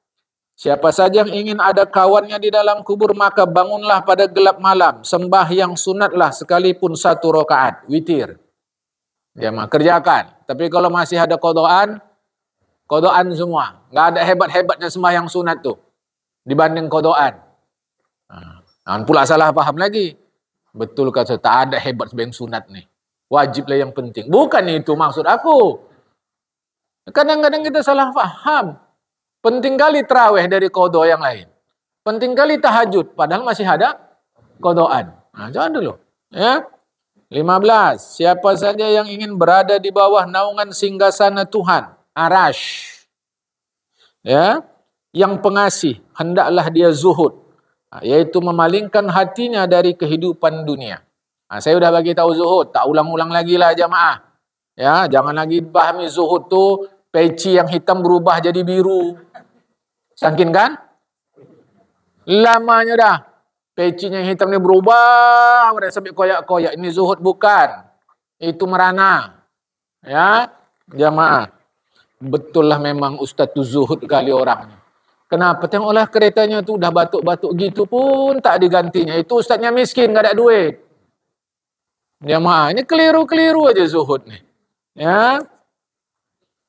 [SPEAKER 1] Siapa saja yang ingin ada kawannya di dalam kubur, maka bangunlah pada gelap malam. Sembahyang sunatlah sekalipun 1 rakaat. Witir. Ya, kerjakan. Tapi kalau masih ada kodoan semua. Nggak ada hebat-hebatnya sembahyang sunat tuh. Dibanding kodoan. Jangan pula salah paham lagi. Betul kata, tak ada hebat sembahyang sunat nih. Wajiblah yang penting. Bukan itu maksud aku. Kadang-kadang kita salah paham. Penting kali terawih dari kodo yang lain. Penting kali tahajud. Padahal masih ada kodoan. Jangan dulu. Ya. 15. Siapa saja yang ingin berada di bawah naungan singgasana Tuhan. Arash. Ya. Yang pengasih. Hendaklah dia zuhud. Yaitu memalingkan hatinya dari kehidupan dunia. Saya sudah bagi tahu zuhud. Tak ulang-ulang lagi lah jamaah. Ya. Jangan lagi pahami zuhud tu. Peci yang hitam berubah jadi biru. Saking kan? Lamanya dah. Pecinya yang hitam ni berubah. Sampai koyak-koyak. Ini zuhud bukan. Itu merana. Ya. Jamaah. Betul lah memang ustaz tu zuhud kali orang. Kenapa? Tengoklah keretanya tu dah batuk-batuk gitu pun tak digantinya. Itu ustaznya miskin, tak ada duit. Jamaah. Ini keliru-keliru aja zuhud ni. Ya.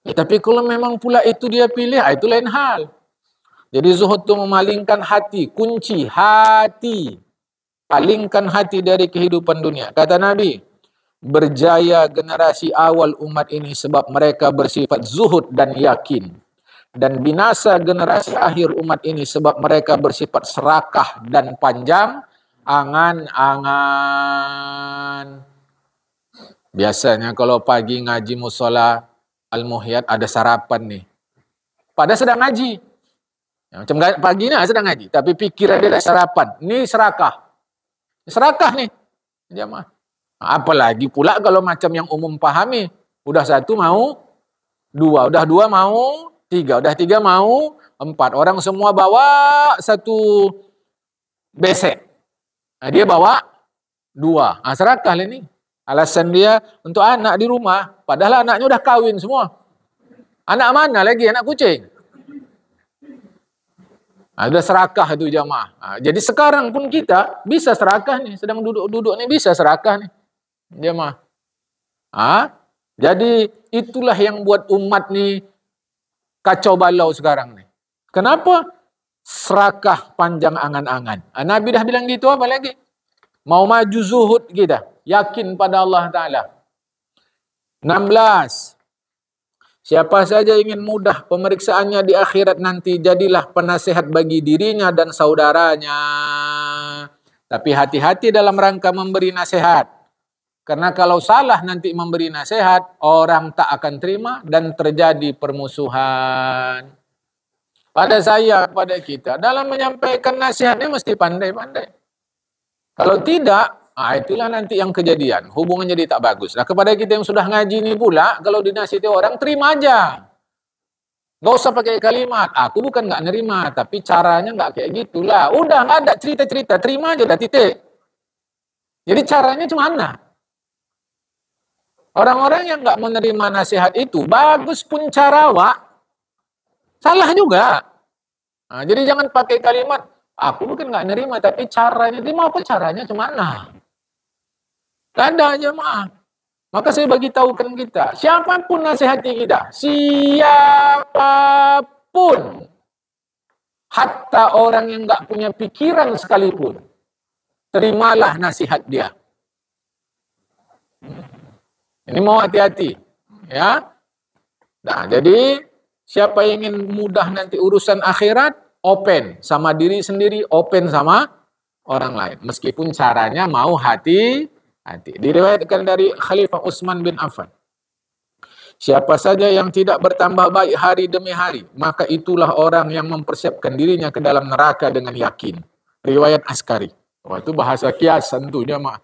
[SPEAKER 1] Tapi kalau memang pula itu dia pilih, itu lain hal. Jadi zuhud itu memalingkan hati, kunci hati. Palingkan hati dari kehidupan dunia. Kata Nabi, berjaya generasi awal umat ini sebab mereka bersifat zuhud dan yakin. Dan binasa generasi akhir umat ini sebab mereka bersifat serakah dan panjang angan-angan. Biasanya kalau pagi ngaji musola Al-Muhyad ada sarapan nih. Padahal sedang ngaji. Macam pagi ni sedang ngaji. Tapi pikiran dia dah sarapan. Ni serakah. Serakah ni. Jamaah. Apalagi pula kalau macam yang umum pahami. Udah 1 mau 2. Udah 2 mau 3. Udah 3 mau 4. Orang semua bawa 1 besek. Dia bawa 2. Serakah lah ni. Alasan dia untuk anak di rumah. Padahal anaknya udah kahwin semua. Anak mana lagi? Anak kucing. Ada serakah itu jamaah. Jadi sekarang pun kita bisa serakah nih. Sedang duduk-duduk nih bisa serakah nih. Jamaah. Jadi itulah yang buat umat nih kacau balau sekarang nih. Kenapa? Serakah panjang angan-angan. Nabi dah bilang gitu, apa lagi? Mau maju zuhud kita. Yakin pada Allah Ta'ala. 16. Siapa saja ingin mudah pemeriksaannya di akhirat nanti, jadilah penasihat bagi dirinya dan saudaranya. Tapi hati-hati dalam rangka memberi nasihat. Karena kalau salah nanti memberi nasihat, orang tak akan terima dan terjadi permusuhan. Pada saya, pada kita, dalam menyampaikan nasihatnya mesti pandai-pandai. Kalau tidak, itulah nanti yang kejadian. Hubungan jadi tak bagus. Nah, kepada kita yang sudah ngaji ni pula, kalau dinasihati orang, terima aja. Gak usah pakai kalimat. Aku bukan gak nerima, tapi caranya gak kayak gitulah. Udah, gak ada cerita-cerita. Terima aja, dah titik. Jadi caranya cuma mana? Orang-orang yang gak menerima nasihat itu, bagus pun cara, salah juga. Jadi jangan pakai kalimat, Aku bukan nggak nerima, tapi caranya, dia mau apa caranya kemana? Gak ada jemaah. Maka saya bagi tahukan kita, siapapun nasihati kita, siapapun, hatta orang yang nggak punya pikiran sekalipun, terimalah nasihat dia. Ini mau hati-hati, ya. Nah, jadi siapa yang ingin mudah nanti urusan akhirat, open sama diri sendiri, open sama orang lain. Meskipun caranya mau hati-hati. Diriwayatkan dari Khalifah Utsman bin Affan. Siapa saja yang tidak bertambah baik hari demi hari, maka itulah orang yang mempersiapkan dirinya ke dalam neraka dengan yakin. Riwayat Askari. Wah, itu bahasa kiasan tuh jemaah.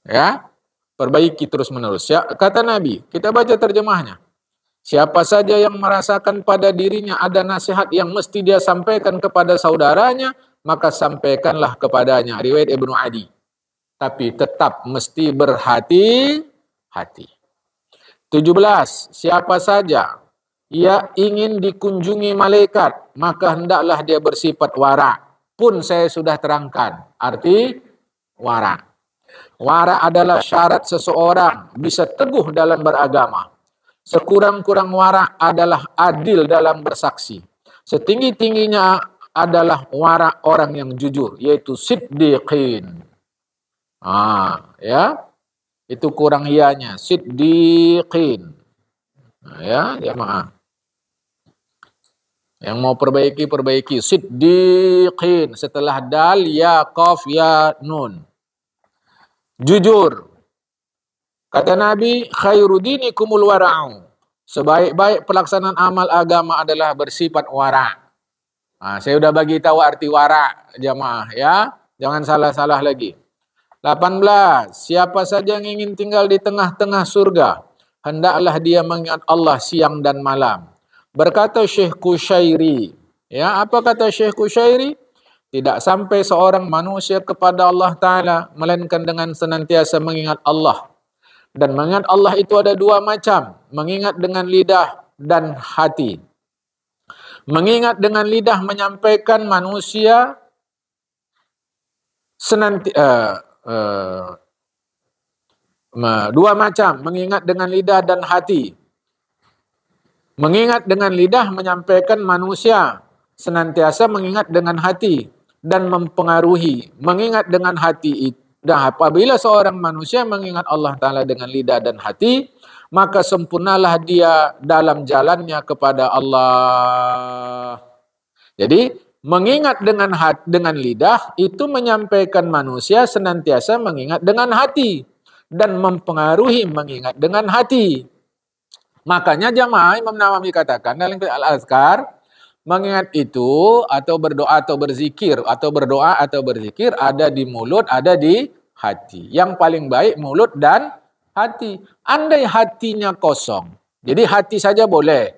[SPEAKER 1] Ya, perbaiki terus menerus. Ya, kata Nabi, kita baca terjemahnya. Siapa saja yang merasakan pada dirinya ada nasihat yang mesti dia sampaikan kepada saudaranya, maka sampaikanlah kepadanya. Riwayat Ibnu Adi. Tapi tetap mesti berhati-hati. 17. Siapa saja ia ingin dikunjungi malaikat, maka hendaklah dia bersifat wara. Pun saya sudah terangkan. Arti wara. Wara adalah syarat seseorang bisa teguh dalam beragama. Sekurang-kurang wara adalah adil dalam bersaksi. Setinggi-tingginya adalah wara orang yang jujur, yaitu siddiqin. Ya. Itu kurang ianya, siddiqin. Nah, ya, jemaah. Yang mau perbaiki, siddiqin. Setelah dal, ya, qaf, ya, nun. Jujur. Kata Nabi, khairu dinikumul wara'u. Sebaik-baik pelaksanaan amal agama adalah bersifat wara'. Nah, saya sudah bagi tahu arti wara', jemaah, ya. Jangan salah-salah lagi. 18. Siapa saja yang ingin tinggal di tengah-tengah surga, hendaklah dia mengingat Allah siang dan malam. Berkata Syekh Kushairi. Ya, apa kata Syekh Kushairi? Tidak sampai seorang manusia kepada Allah Ta'ala, melainkan dengan senantiasa mengingat Allah. Dan mengingat Allah itu ada dua macam. Mengingat dengan lidah dan hati. Mengingat dengan lidah menyampaikan manusia dua macam, mengingat dengan lidah dan hati. Mengingat dengan lidah menyampaikan manusia senantiasa mengingat dengan hati dan mempengaruhi. Mengingat dengan hati itu. Dan apabila seorang manusia mengingat Allah Ta'ala dengan lidah dan hati, maka sempurnalah dia dalam jalannya kepada Allah. Jadi, mengingat dengan lidah itu menyampaikan manusia senantiasa mengingat dengan hati dan mempengaruhi mengingat dengan hati. Makanya jamaah Imam Nawawi katakan dalam Al-Azkar, mengingat itu atau berdoa atau berzikir atau berdoa atau berzikir ada di mulut, ada di hati. Yang paling baik mulut dan hati. Andai hatinya kosong, jadi hati saja boleh.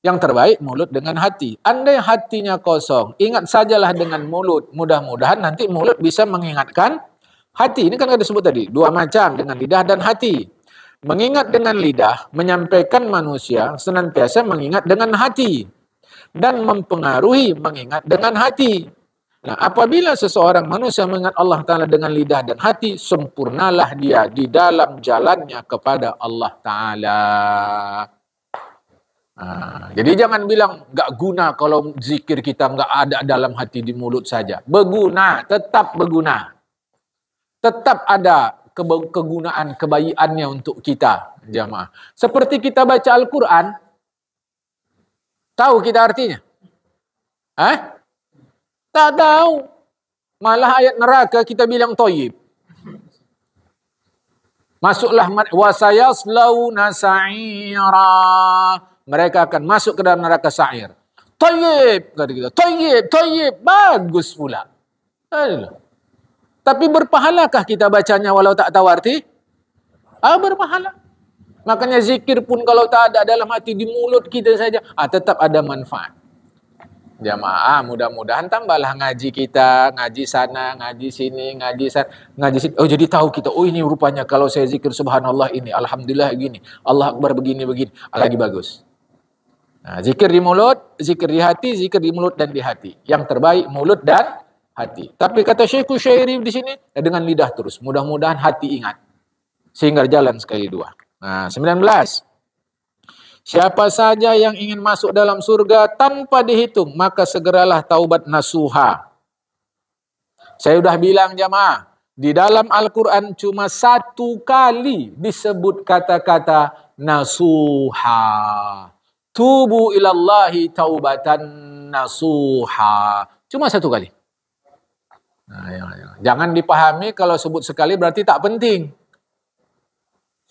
[SPEAKER 1] Yang terbaik mulut dengan hati. Andai hatinya kosong, ingat sajalah dengan mulut. Mudah-mudahan nanti mulut bisa mengingatkan hati. Ini kan ada disebut tadi, dua macam, dengan lidah dan hati. Mengingat dengan lidah, menyampaikan manusia senantiasa mengingat dengan hati. Dan mempengaruhi mengingat dengan hati. Nah, apabila seseorang manusia mengingat Allah Ta'ala dengan lidah dan hati, sempurnalah dia di dalam jalannya kepada Allah Ta'ala. Jadi jangan bilang gak guna kalau zikir kita gak ada dalam hati, di mulut saja. Berguna, tetap berguna. Tetap ada kegunaan, kebaikannya untuk kita, jamaah. Seperti kita baca Al-Quran, tahu kita artinya? Tak tahu. Malah ayat neraka kita bilang thayyib. Masuklah wasayaslauna sa'ira. Mereka akan masuk ke dalam neraka sa'ir. Thayyib, kata kita. Thayyib, bagus pula. Tapi berpahalakah kita bacanya walau tak tahu arti? Berpahala. Makanya zikir pun kalau tak ada dalam hati, di mulut kita saja, tetap ada manfaat. Jamaah, mudah-mudahan tambahlah ngaji kita, ngaji sana, ngaji sini, ngaji sana, ngaji sini. Oh, jadi tahu kita, oh ini rupanya kalau saya zikir subhanallah ini, alhamdulillah gini, Allah Akbar begini, lagi bagus. Nah, zikir di mulut, zikir di hati, zikir di mulut dan di hati. Yang terbaik mulut dan hati. Tapi kata Syekh Kusyairi di sini, dengan lidah terus. Mudah-mudahan hati ingat. Sehingga jalan sekali dua. Nah, 19. Siapa saja yang ingin masuk dalam surga tanpa dihitung, maka segeralah taubat nasuha. Saya sudah bilang jamaah, di dalam Al-Quran cuma satu kali disebut kata-kata nasuha. Tubu ilallahi taubatan nasuha. Cuma satu kali. Nah, jangan dipahami kalau sebut sekali berarti tak penting.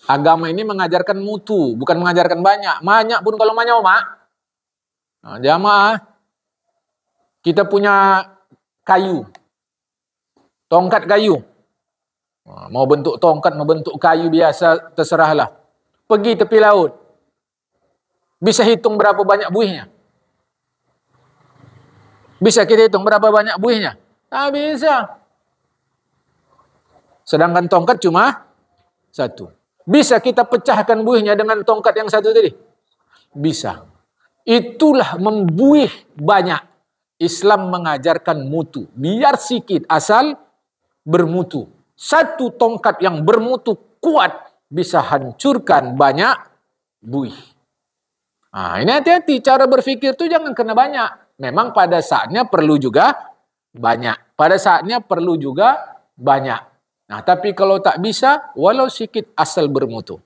[SPEAKER 1] Agama ini mengajarkan mutu, bukan mengajarkan banyak. Banyak pun kalau banyak, mak. Nah, jamaah, kita punya kayu. Tongkat kayu. Mau bentuk tongkat, mau bentuk kayu biasa, terserahlah. Pergi tepi laut. Bisa hitung berapa banyak buihnya? Bisa kita hitung berapa banyak buihnya? Tak bisa. Sedangkan tongkat cuma satu. Bisa kita pecahkan buihnya dengan tongkat yang satu tadi? Bisa. Itulah membuih banyak. Islam mengajarkan mutu. Biar sikit asal bermutu. Satu tongkat yang bermutu kuat bisa hancurkan banyak buih. Nah, ini hati-hati. Cara berpikir itu jangan kena banyak. Memang pada saatnya perlu juga banyak. Pada saatnya perlu juga banyak. Nah, tapi kalau tak bisa, walau sikit asal bermutu.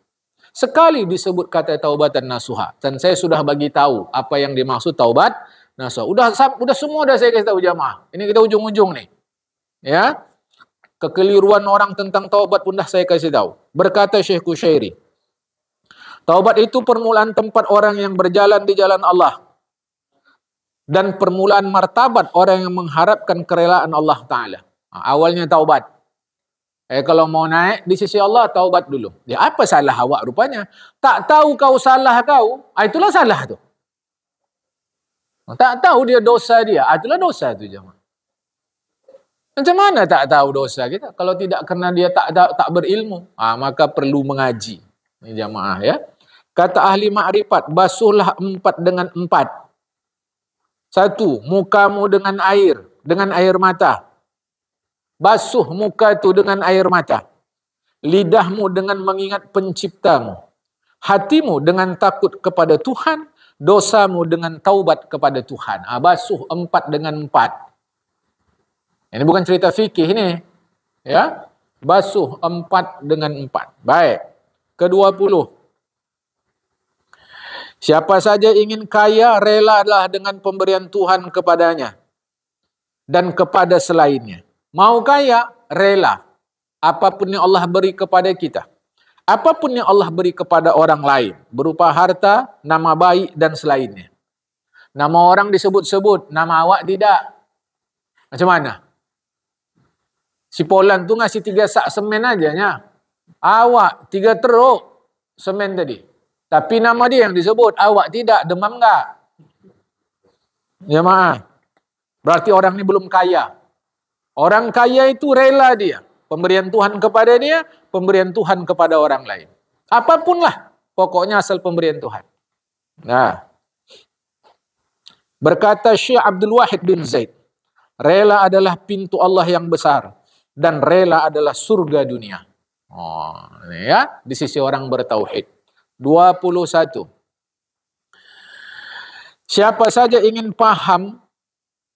[SPEAKER 1] Sekali disebut kata taubatan nasuha. Dan saya sudah bagi tahu apa yang dimaksud taubat nasuha. Udah semua dah saya kasih tahu jamaah. Ini kita ujung-ujung nih. Ya. Kekeliruan orang tentang taubat pun dah saya kasih tahu. Berkata Syekh Kusyairi, taubat itu permulaan tempat orang yang berjalan di jalan Allah. Dan permulaan martabat orang yang mengharapkan kerelaan Allah Ta'ala. Awalnya taubat. Kalau mau naik di sisi Allah, taubat dulu. Dia apa salah awak rupanya? Tak tahu kau salah kau, itulah salah tu. Tak tahu dia dosa dia, itulah dosa tu jemaah. Macam mana tak tahu dosa kita? Kalau tidak kerana dia tak berilmu, maka perlu mengaji. Ini jamaah ya. Kata ahli ma'rifat, basuhlah 4 dengan 4. 1, mukamu dengan air mata. Basuh muka itu dengan air mata. Lidahmu dengan mengingat penciptamu. Hatimu dengan takut kepada Tuhan. Dosamu dengan taubat kepada Tuhan. Basuh 4 dengan 4. Ini bukan cerita fikih ini. Ya. Basuh 4 dengan 4. Baik. Ke-20. Siapa saja ingin kaya, relalah dengan pemberian Tuhan kepadanya. Dan kepada selainnya. Mau kaya, rela. Apapun yang Allah beri kepada kita. Apapun yang Allah beri kepada orang lain. Berupa harta, nama baik dan selainnya. Nama orang disebut-sebut, nama awak tidak. Macam mana? Si Polan tu ngasih 3 sak semen aja nya. Awak 3 teruk semen tadi. Tapi nama dia yang disebut, awak tidak, demam enggak? Ya maaf. Berarti orang ini belum kaya. Orang kaya itu rela dia. Pemberian Tuhan kepada dia, pemberian Tuhan kepada orang lain. Apapunlah, pokoknya asal pemberian Tuhan. Nah. Berkata Syekh Abdul Wahid bin Zaid, rela adalah pintu Allah yang besar. Dan rela adalah surga dunia. Ini ya, di sisi orang bertauhid. 21. Siapa saja ingin paham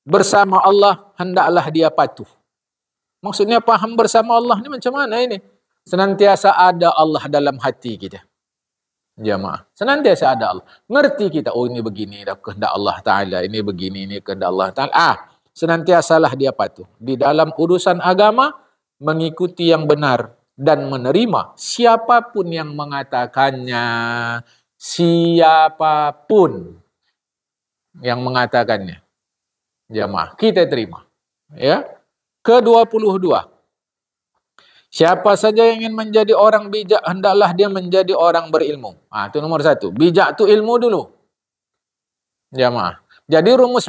[SPEAKER 1] bersama Allah, hendaklah dia patuh. Maksudnya paham bersama Allah ini macam mana ini? Senantiasa ada Allah dalam hati kita. Jamaah. Senantiasa ada Allah. Ngerti kita, oh ini begini, kehendak Allah Ta'ala. Ini begini, ini kehendak Allah Ta'ala. Senantiasalah dia patuh. Di dalam urusan agama, mengikuti yang benar dan menerima siapapun yang mengatakannya. Siapapun yang mengatakannya. Jamaah, kita terima. Ya. Ke-22. Siapa saja yang ingin menjadi orang bijak, hendaklah dia menjadi orang berilmu. Itu nomor 1. Bijak itu ilmu dulu. Jamaah. Jadi rumus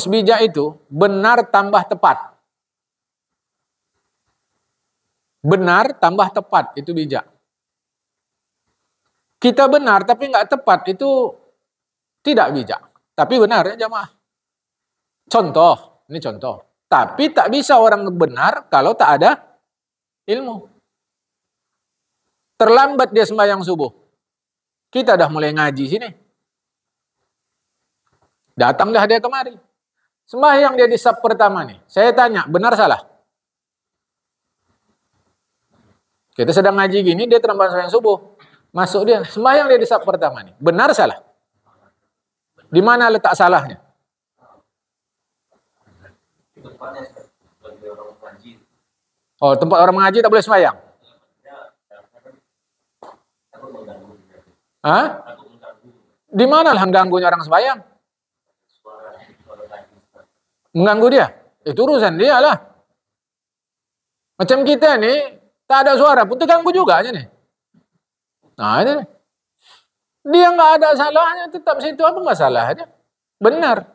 [SPEAKER 1] bijak itu benar tambah tepat. Benar tambah tepat itu bijak. kita benar tapi nggak tepat, itu tidak bijak. Tapi benar ya jamaah. Contoh, ini contoh. Tapi tak bisa orang benar kalau tak ada ilmu. Terlambat dia sembahyang subuh. Kita dah mulai ngaji sini. Datang dah dia kemari. Sembahyang dia di saf pertama nih. Saya tanya, benar salah? Kita sedang ngaji gini, dia terlambat sembahyang subuh. Masuk dia, sembahyang dia di saf pertama nih. Benar salah? Di mana letak salahnya? Oh, tempat orang mengaji tak boleh sembahyang? Hah? Di mana lah ganggunya orang sembahyang? Mengganggu dia? Itu urusan dia lah. Macam kita nih, tak ada suara pun terganggu juga aja nih. Nah ini nih. Dia nggak ada salahnya, tetap situ, apa masalahnya? Benar.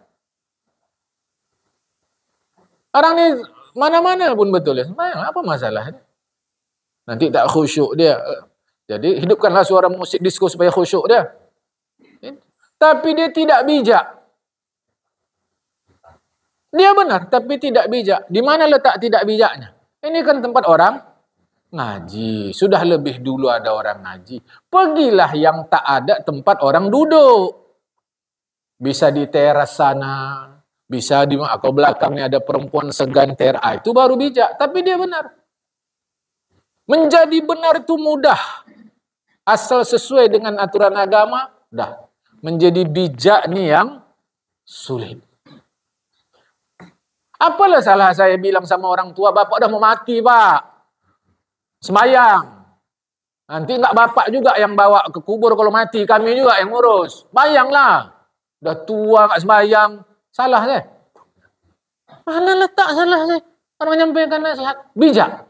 [SPEAKER 1] Orang ini mana-mana pun betul ya, apa masalahnya? Nanti tak khusyuk dia. Jadi hidupkanlah suara musik disco supaya khusyuk dia. Tapi dia tidak bijak. Dia benar, tapi tidak bijak. Di mana letak tidak bijaknya? Ini kan tempat orang ngaji. Sudah lebih dulu ada orang ngaji. Pergilah yang tak ada tempat orang duduk. Bisa di teras sana. Bisa di kalau belakangnya ada perempuan seganter. Itu baru bijak. Tapi dia benar. Menjadi benar itu mudah. Asal sesuai dengan aturan agama, dah. Menjadi bijak nih yang sulit. Apalah salah saya bilang sama orang tua, bapak dah mau mati pak. Sembayang. Nanti enggak bapak juga yang bawa ke kubur kalau mati, kami juga yang ngurus. Bayanglah. Udah tua enggak sembayang. Salah saya. Mana letak salah saya? Orang menyampaikan nasihat. Bijak.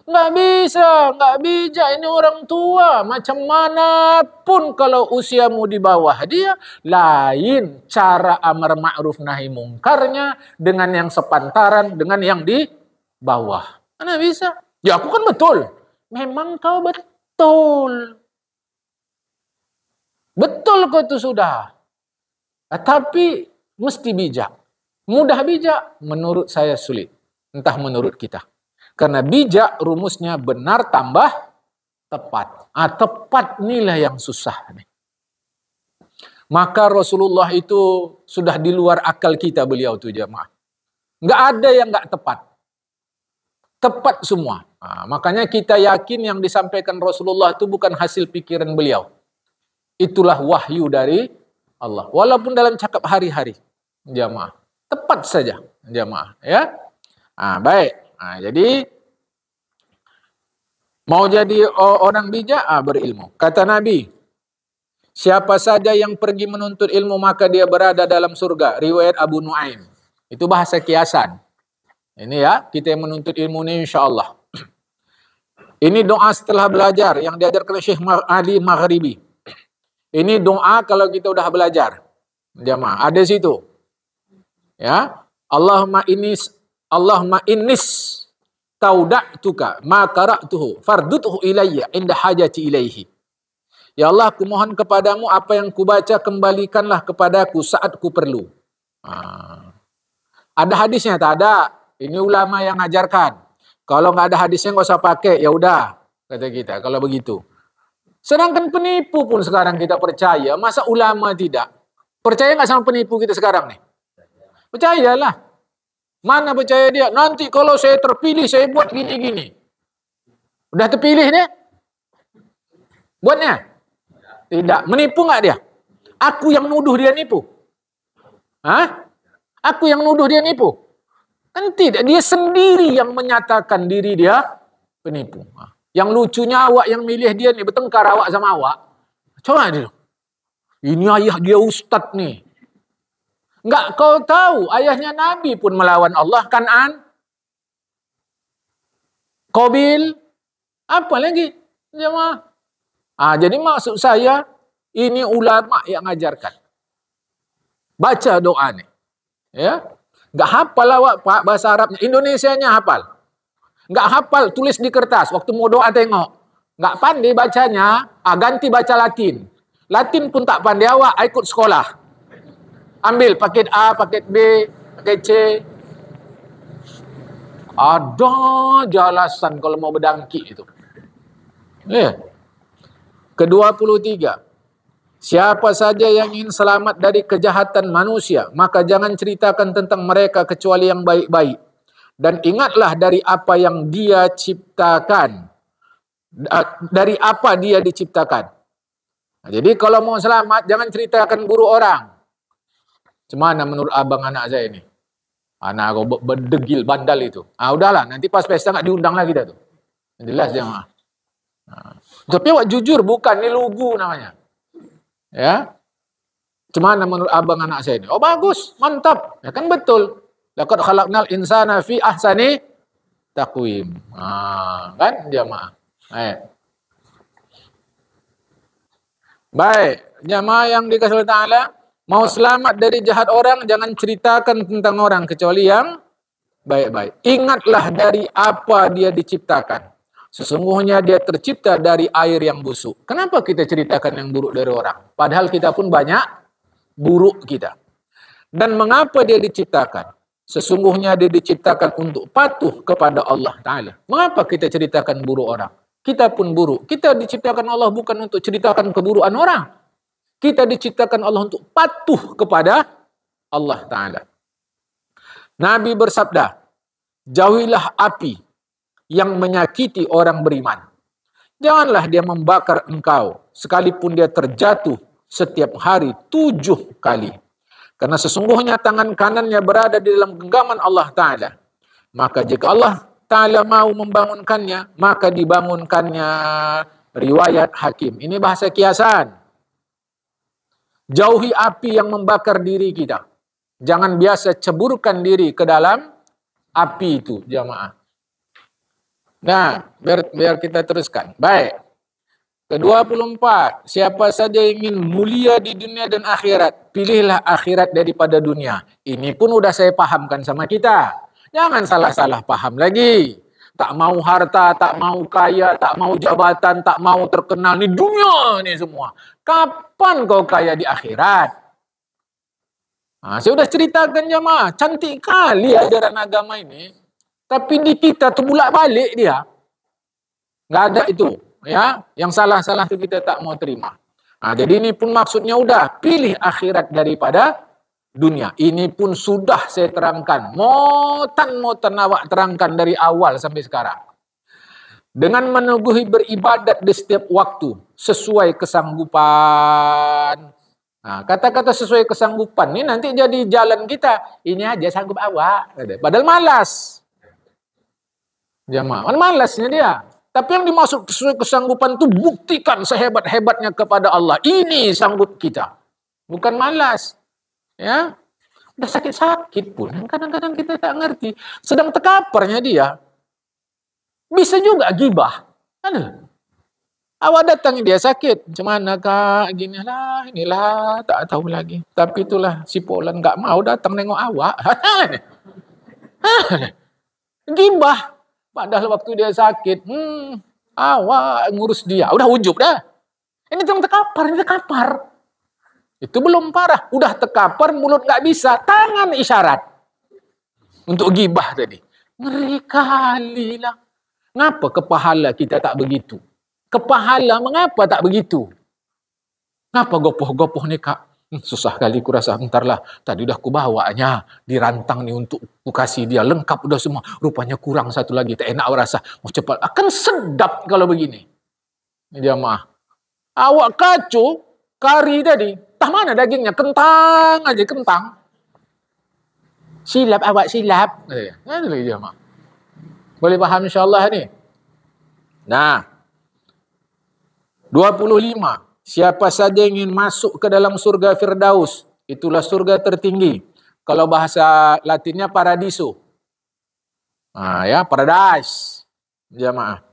[SPEAKER 1] Enggak bisa, enggak bijak. Ini orang tua. Macam manapun kalau usiamu di bawah dia, lain cara amar ma'ruf nahi mungkarnya dengan yang sepantaran, dengan yang di bawah. Mana bisa? Ya aku kan betul. Memang kau betul. Betul kau itu sudah. Tapi mesti bijak. Mudah bijak, menurut saya sulit. Entah menurut kita. Karena bijak rumusnya benar tambah tepat. Tepat inilah yang susah. Maka Rasulullah itu sudah di luar akal kita beliau tuh jamaah. Nggak ada yang nggak tepat. Tepat semua. Makanya kita yakin yang disampaikan Rasulullah itu bukan hasil pikiran beliau. Itulah wahyu dari Allah. Walaupun dalam cakap hari-hari. Jamaah. Tepat saja. Jamaah. Ya. Baik. Jadi mau jadi orang bijak, berilmu. Kata Nabi, siapa saja yang pergi menuntut ilmu maka dia berada dalam surga. Riwayat Abu Nuaim. Itu bahasa kiasan. Ini ya, kita yang menuntut ilmu ini insyaAllah. Ini doa setelah belajar yang diajarkan oleh Syekh Ali Maghribi. Ini doa kalau kita udah belajar. Jamaah, ada situ. Ya, Allahumma innis tauda'tuka ma qara'tuhu fardutuhu ilayya inda hajati ilaihi. Ya Allah, aku mohon kepadamu apa yang kubaca kembalikanlah kepadaku saat ku perlu. Ada hadisnya tak ada? Ini ulama yang ngajarkan. Kalau nggak ada hadisnya nggak usah pakai, ya udah kata kita. Kalau begitu. Sedangkan penipu pun sekarang kita percaya, masa ulama tidak? Percaya nggak sama penipu kita sekarang nih? Percayalah. Mana percaya dia? Nanti kalau saya terpilih, saya buat gini-gini. Udah terpilih dia? Buatnya? Tidak. Menipu nggak dia? Aku yang nuduh dia nipu. Aku yang nuduh dia nipu. Kan tidak. Dia sendiri yang menyatakan diri dia penipu. Yang lucunya awak yang milih dia nih, bertengkar awak sama awak. Coba dia. Ini ayah dia ustadz nih. Enggak kau tahu, ayahnya Nabi pun melawan Allah, Kan'an, Qabil, apa lagi? Jemaah. Jadi maksud saya, ini ulama yang ngajarkan. Baca doa nih. Ya. Enggak hafal awak Pak bahasa Arabnya, Indonesianya hafal. Enggak hafal, tulis di kertas, waktu mau doa tengok. nggak pandai bacanya, ganti baca Latin. Latin pun tak pandai awak, ikut sekolah. Ambil paket A, paket B, paket C. Ada jelasan kalau mau berdangki itu. Ke-23. Siapa saja yang ingin selamat dari kejahatan manusia, maka jangan ceritakan tentang mereka kecuali yang baik-baik. Dan ingatlah dari apa yang dia ciptakan. Dari apa dia diciptakan. Nah, jadi kalau mau selamat, jangan ceritakan buruk orang. Cemana menurut abang anak saya ini? Anak aku berdegil, bandal itu. Udahlah, nanti pas pesta nggak diundang lagi dah tuh. Jelas jemaah. Tapi awak jujur, bukan, ini lugu namanya. Ya, cemana menurut abang anak saya ini? Oh bagus, mantap, ya kan betul. Laqad khalaqnal insana fi ahsani taqwim. Kan jamaah. Baik, jamaah yang dikasihi Ta'ala, mau selamat dari jahat orang, jangan ceritakan tentang orang kecuali yang baik-baik. Ingatlah dari apa dia diciptakan. Sesungguhnya dia tercipta dari air yang busuk. Kenapa kita ceritakan yang buruk dari orang? Padahal kita pun banyak buruk kita. Dan mengapa dia diciptakan? Sesungguhnya dia diciptakan untuk patuh kepada Allah Ta'ala. Mengapa kita ceritakan buruk orang? Kita pun buruk. Kita diciptakan Allah bukan untuk ceritakan keburukan orang. Kita diciptakan Allah untuk patuh kepada Allah Ta'ala. Nabi bersabda, jauhilah api yang menyakiti orang beriman. Janganlah dia membakar engkau, sekalipun dia terjatuh setiap hari 7 kali. Karena sesungguhnya tangan kanannya berada di dalam genggaman Allah Ta'ala. Maka jika Allah Ta'ala mau membangunkannya, maka dibangunkannya. Riwayat Hakim. Ini bahasa kiasan. Jauhi api yang membakar diri kita. Jangan biasa ceburkan diri ke dalam api itu, jamaah. Nah, biar kita teruskan. Baik. Ke-24. Siapa saja ingin mulia di dunia dan akhirat, pilihlah akhirat daripada dunia. Ini pun udah saya pahamkan sama kita. Jangan salah-salah paham lagi. Tak mau harta, tak mau kaya, tak mau jabatan, tak mau terkenal. Ini dunia ini semua. Kapan kau kaya di akhirat? Saya sudah ceritakan jamaah. Cantik kali ajaran agama ini. Tapi di kita tu bolak-balik dia. Nggak ada itu. Ya, yang salah-salah itu kita tak mau terima. Jadi ini pun maksudnya udah. Pilih akhirat daripada dunia. Ini pun sudah saya terangkan. Motan awak terangkan dari awal sampai sekarang. Dengan meneguhi beribadat di setiap waktu. Sesuai kesanggupan. Kata-kata sesuai kesanggupan. Ini nanti jadi jalan kita. Ini aja sanggup awak. Padahal malas. Jamaah, malasnya dia. Tapi yang dimaksud sesuai kesanggupan itu buktikan sehebat-hebatnya kepada Allah. Ini sanggup kita. Bukan malas. Ya. Udah sakit-sakit pun. Kadang-kadang kita tak ngerti. Sedang tekaparnya dia. Bisa juga gibah. Awak datang dia sakit. Macam mana kak? Gini lah, inilah. Tak tahu lagi. Tapi itulah si Polan gak mau datang nengok awak. Gibah. Padahal waktu dia sakit, awak ngurus dia. Udah ujub dah. Ini cuma tekapar. Itu belum parah. Udah tekapar, mulut gak bisa. Tangan isyarat. Untuk gibah tadi. Ngeri kali lah. Ngapa kepahala kita tak begitu? Kepahala mengapa tak begitu? Ngapa gopoh-gopoh nih kak? Susah kali ku rasa, bentar lah. Tadi udah ku bawanya, dirantang nih untuk ku kasih dia. Lengkap udah semua. Rupanya kurang satu lagi. Tak enak rasa. Mau cepat. Akan sedap kalau begini. Ini jamaah. Awak kacau, kari tadi. Tah mana dagingnya? Kentang aja, kentang. Silap awak, silap. Ini lagi jamaah. Boleh paham insyaAllah ni? Nah. 25. Siapa saja ingin masuk ke dalam surga Firdaus, itulah surga tertinggi. Kalau bahasa Latinnya paradiso. Ya, paradise. Jamaah.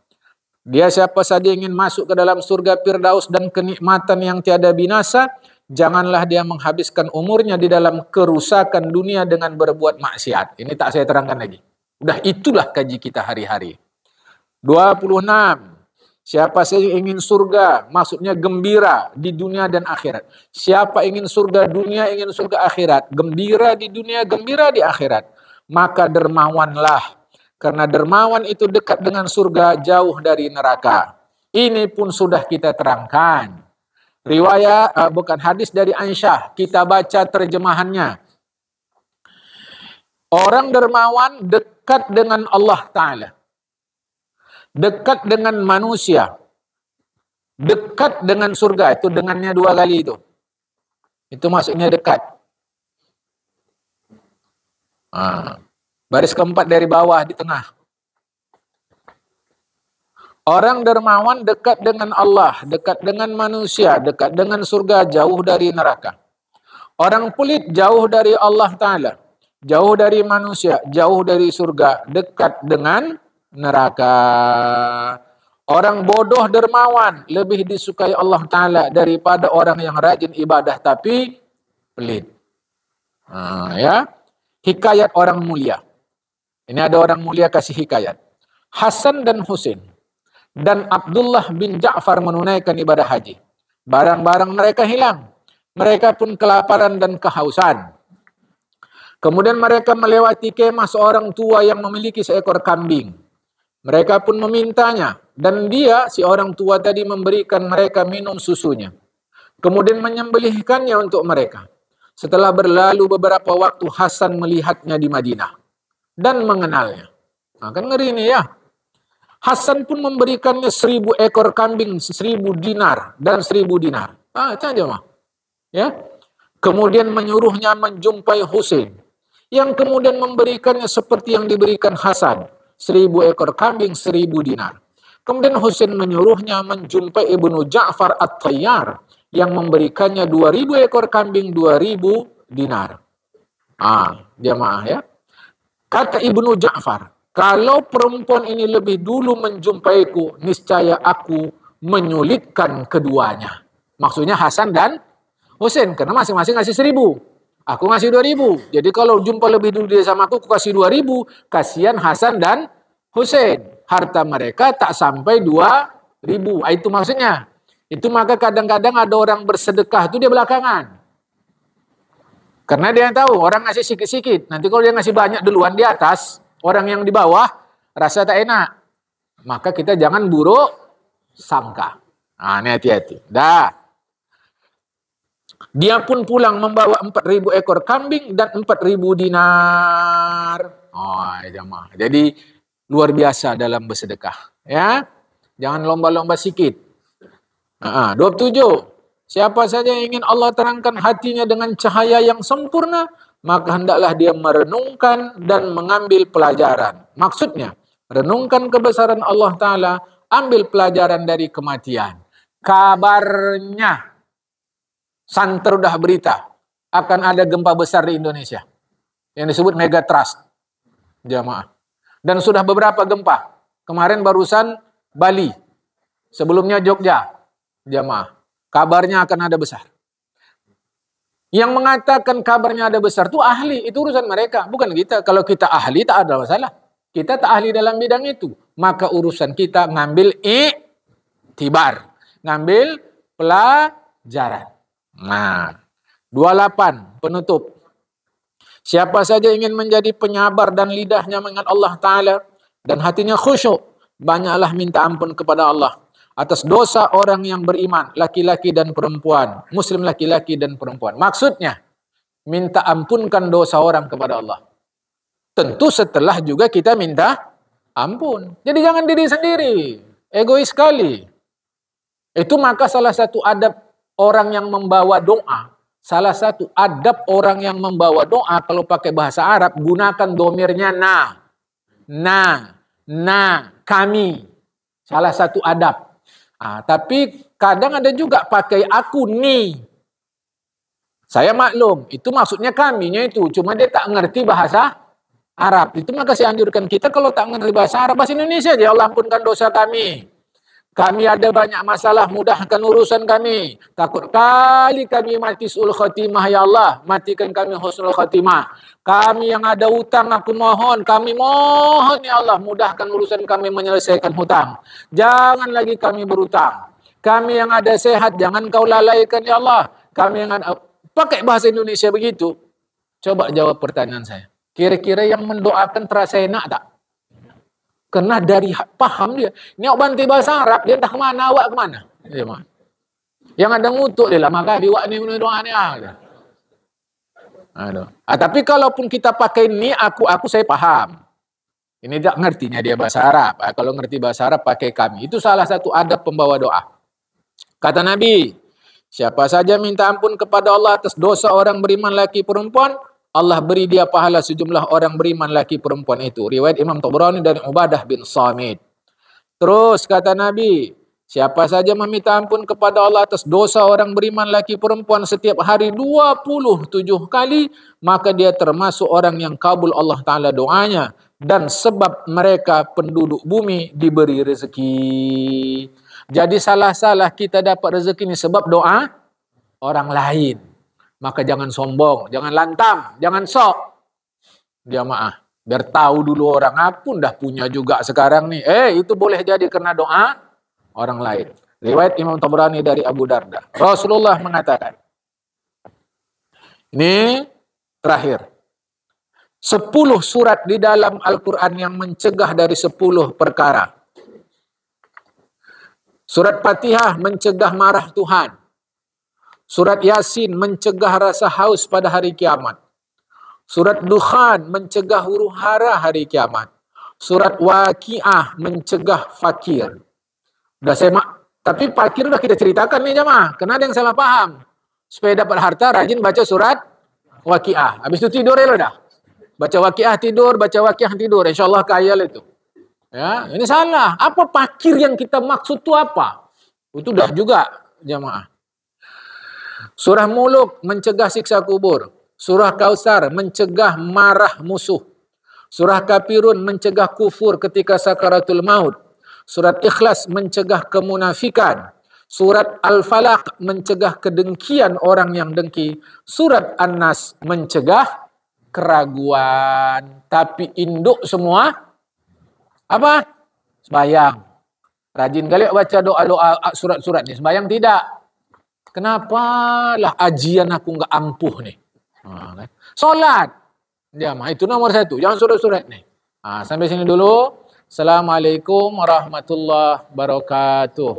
[SPEAKER 1] Dia siapa saja ingin masuk ke dalam surga Firdaus dan kenikmatan yang tiada binasa, janganlah dia menghabiskan umurnya di dalam kerusakan dunia dengan berbuat maksiat. Ini tak saya terangkan lagi. Udah itulah kaji kita hari-hari. 26. Siapa saja ingin surga, maksudnya gembira di dunia dan akhirat. Siapa ingin surga dunia, ingin surga akhirat. Gembira di dunia, gembira di akhirat. Maka dermawanlah. Karena dermawan itu dekat dengan surga, jauh dari neraka. Ini pun sudah kita terangkan. Riwayat, bukan hadis dari Aisyah. Kita baca terjemahannya. Orang dermawan dekat dengan Allah Ta'ala. Dekat dengan manusia, dekat dengan surga. Itu dengannya 2 kali itu. Itu maksudnya dekat. Baris keempat dari bawah di tengah. Orang dermawan dekat dengan Allah, dekat dengan manusia, dekat dengan surga, jauh dari neraka. Orang pelit jauh dari Allah Ta'ala, jauh dari manusia, jauh dari surga, dekat dengan neraka. Orang bodoh dermawan lebih disukai Allah Ta'ala daripada orang yang rajin ibadah tapi pelit. Ya, hikayat orang mulia. Ini ada orang mulia kasih hikayat. Hasan dan Husain dan Abdullah bin Ja'far menunaikan ibadah haji. Barang-barang mereka hilang. Mereka pun kelaparan dan kehausan. Kemudian mereka melewati kemah seorang tua yang memiliki seekor kambing. Mereka pun memintanya, dan dia, si orang tua tadi, memberikan mereka minum susunya. Kemudian menyembelihkannya untuk mereka. Setelah berlalu beberapa waktu, Hasan melihatnya di Madinah dan mengenalnya. Kan ngeri ini ya. Hasan pun memberikannya 1000 ekor kambing, 1000 dinar dan 1000 dinar. Itu aja mah. Ya. Kemudian menyuruhnya menjumpai Husain, yang kemudian memberikannya seperti yang diberikan Hasan. 1000 ekor kambing, 1000 dinar. Kemudian Husain menyuruhnya menjumpai Ibnu Ja'far At-Tayyar, yang memberikannya 2000 ekor kambing, 2000 dinar. Jamaah ya. Kata Ibnu Ja'far, kalau perempuan ini lebih dulu menjumpaiku, niscaya aku menyulitkan keduanya. Maksudnya Hasan dan Husain, karena masing-masing ngasih 1000. Aku ngasih 2000. Jadi kalau jumpa lebih dulu dia sama aku kasih 2000. Kasihan Hasan dan Husain. Harta mereka tak sampai 2000. Itu maksudnya. Itu maka kadang-kadang ada orang bersedekah itu dia belakangan. Karena dia tahu orang ngasih sikit-sikit. Nanti kalau dia ngasih banyak duluan di atas, orang yang di bawah rasa tak enak. Maka kita jangan buruk sangka. Ini hati-hati. Dia pun pulang membawa 4000 ekor kambing dan 4000 dinar. Jamaah. Jadi luar biasa dalam bersedekah. Ya, jangan lomba-lomba sikit. 27. Siapa saja yang ingin Allah terangkan hatinya dengan cahaya yang sempurna, maka hendaklah dia merenungkan dan mengambil pelajaran. Maksudnya, renungkan kebesaran Allah Ta'ala, ambil pelajaran dari kematian. Kabarnya, santer udah berita, akan ada gempa besar di Indonesia. Yang disebut megatrust. Jamaah. Dan sudah beberapa gempa. Kemarin barusan Bali. Sebelumnya Jogja. Jamaah. Kabarnya akan ada besar. Yang mengatakan kabarnya ada besar itu ahli. Itu urusan mereka. Bukan kita. Kalau kita ahli tak ada masalah. Kita tak ahli dalam bidang itu. Maka urusan kita ngambil iktibar. Ngambil pelajaran. 28 penutup. Siapa saja ingin menjadi penyabar dan lidahnya mengingat Allah Ta'ala dan hatinya khusyuk, banyaklah minta ampun kepada Allah atas dosa orang yang beriman, laki-laki dan perempuan, muslim laki-laki dan perempuan. Maksudnya, minta ampunkan dosa orang kepada Allah. Tentu setelah juga kita minta ampun. Jadi jangan diri sendiri, egois sekali. Itu maka salah satu adab orang yang membawa doa, salah satu adab orang yang membawa doa kalau pakai bahasa Arab, gunakan domirnya kami. Salah satu adab. Tapi kadang ada juga pakai aku ni. Saya maklum, itu maksudnya kaminya itu. Cuma dia tak ngerti bahasa Arab. Itu maka saya anjurkan kita kalau tak ngerti bahasa Arab, bahasa Indonesia aja. Allah ampunkan dosa kami. Kami ada banyak masalah, mudahkan urusan kami. Takut kali kami mati sul khatimah, ya Allah. Matikan kami husnul khatimah. Kami yang ada hutang, aku mohon, kami mohon ya Allah, mudahkan urusan kami menyelesaikan hutang. Jangan lagi kami berhutang. Kami yang ada sehat, jangan kau lalaikan ya Allah. Kami yang ada, pakai bahasa Indonesia begitu. Coba jawab pertanyaan saya. Kira-kira yang mendoakan terasa enak tak? Karena dari paham dia. Ini awak bantai bahasa Arab, dia entah kemana, awak kemana. Yang ada ngutuk dia lah, maka diwak ni doa ni. Tapi kalaupun kita pakai ni, aku saya paham. Ini tak ngertinya dia bahasa Arab. Kalau ngerti bahasa Arab, pakai kami. Itu salah satu adab pembawa doa. Kata Nabi, siapa saja minta ampun kepada Allah atas dosa orang beriman laki perempuan, Allah beri dia pahala sejumlah orang beriman laki perempuan itu. Riwayat Imam Tabrani dari Ubadah bin Samit. Terus kata Nabi, siapa saja meminta ampun kepada Allah atas dosa orang beriman laki perempuan setiap hari 27 kali, maka dia termasuk orang yang kabul Allah Ta'ala doanya. Dan sebab mereka penduduk bumi diberi rezeki. Jadi salah-salah kita dapat rezeki ini sebab doa orang lain. Maka jangan sombong, jangan lantam, jangan sok. Jamaah, biar tahu dulu orang, aku dah punya juga sekarang nih. Itu boleh jadi karena doa orang lain. Riwayat Imam Tabrani dari Abu Darda. Rasulullah mengatakan, ini terakhir, 10 surat di dalam Al-Quran yang mencegah dari 10 perkara. Surat Fatihah mencegah marah Tuhan. Surat Yasin mencegah rasa haus pada hari kiamat. Surat Dukhan mencegah huru hara hari kiamat. Surat Waqiah mencegah fakir. Tapi fakir udah kita ceritakan nih jamaah. Kena ada yang salah paham. Supaya dapat harta, rajin baca surat Waqiah. Habis itu tidur ya dah. Baca Waqiah tidur, baca Waqiah tidur. InsyaAllah kaya itu. Ya, ini salah. Apa fakir yang kita maksud itu apa? Itu dah juga jamaah. Surah Muluk mencegah siksa kubur. Surah Kausar mencegah marah musuh. Surah Kafirun mencegah kufur ketika sakaratul maut. Surat Ikhlas mencegah kemunafikan. Surat Al-Falaq mencegah kedengkian orang yang dengki. Surat An-Nas mencegah keraguan. Tapi induk semua apa? Sembayang. Rajin kali baca doa-doa surat-surat ni. Sembayang tidak. Kenapa lah ajian aku enggak ampuh nih? Solat. Jamaah itu nomor 1. Jangan surat-surat nih. Sampai sini dulu. Assalamualaikum warahmatullahi wabarakatuh.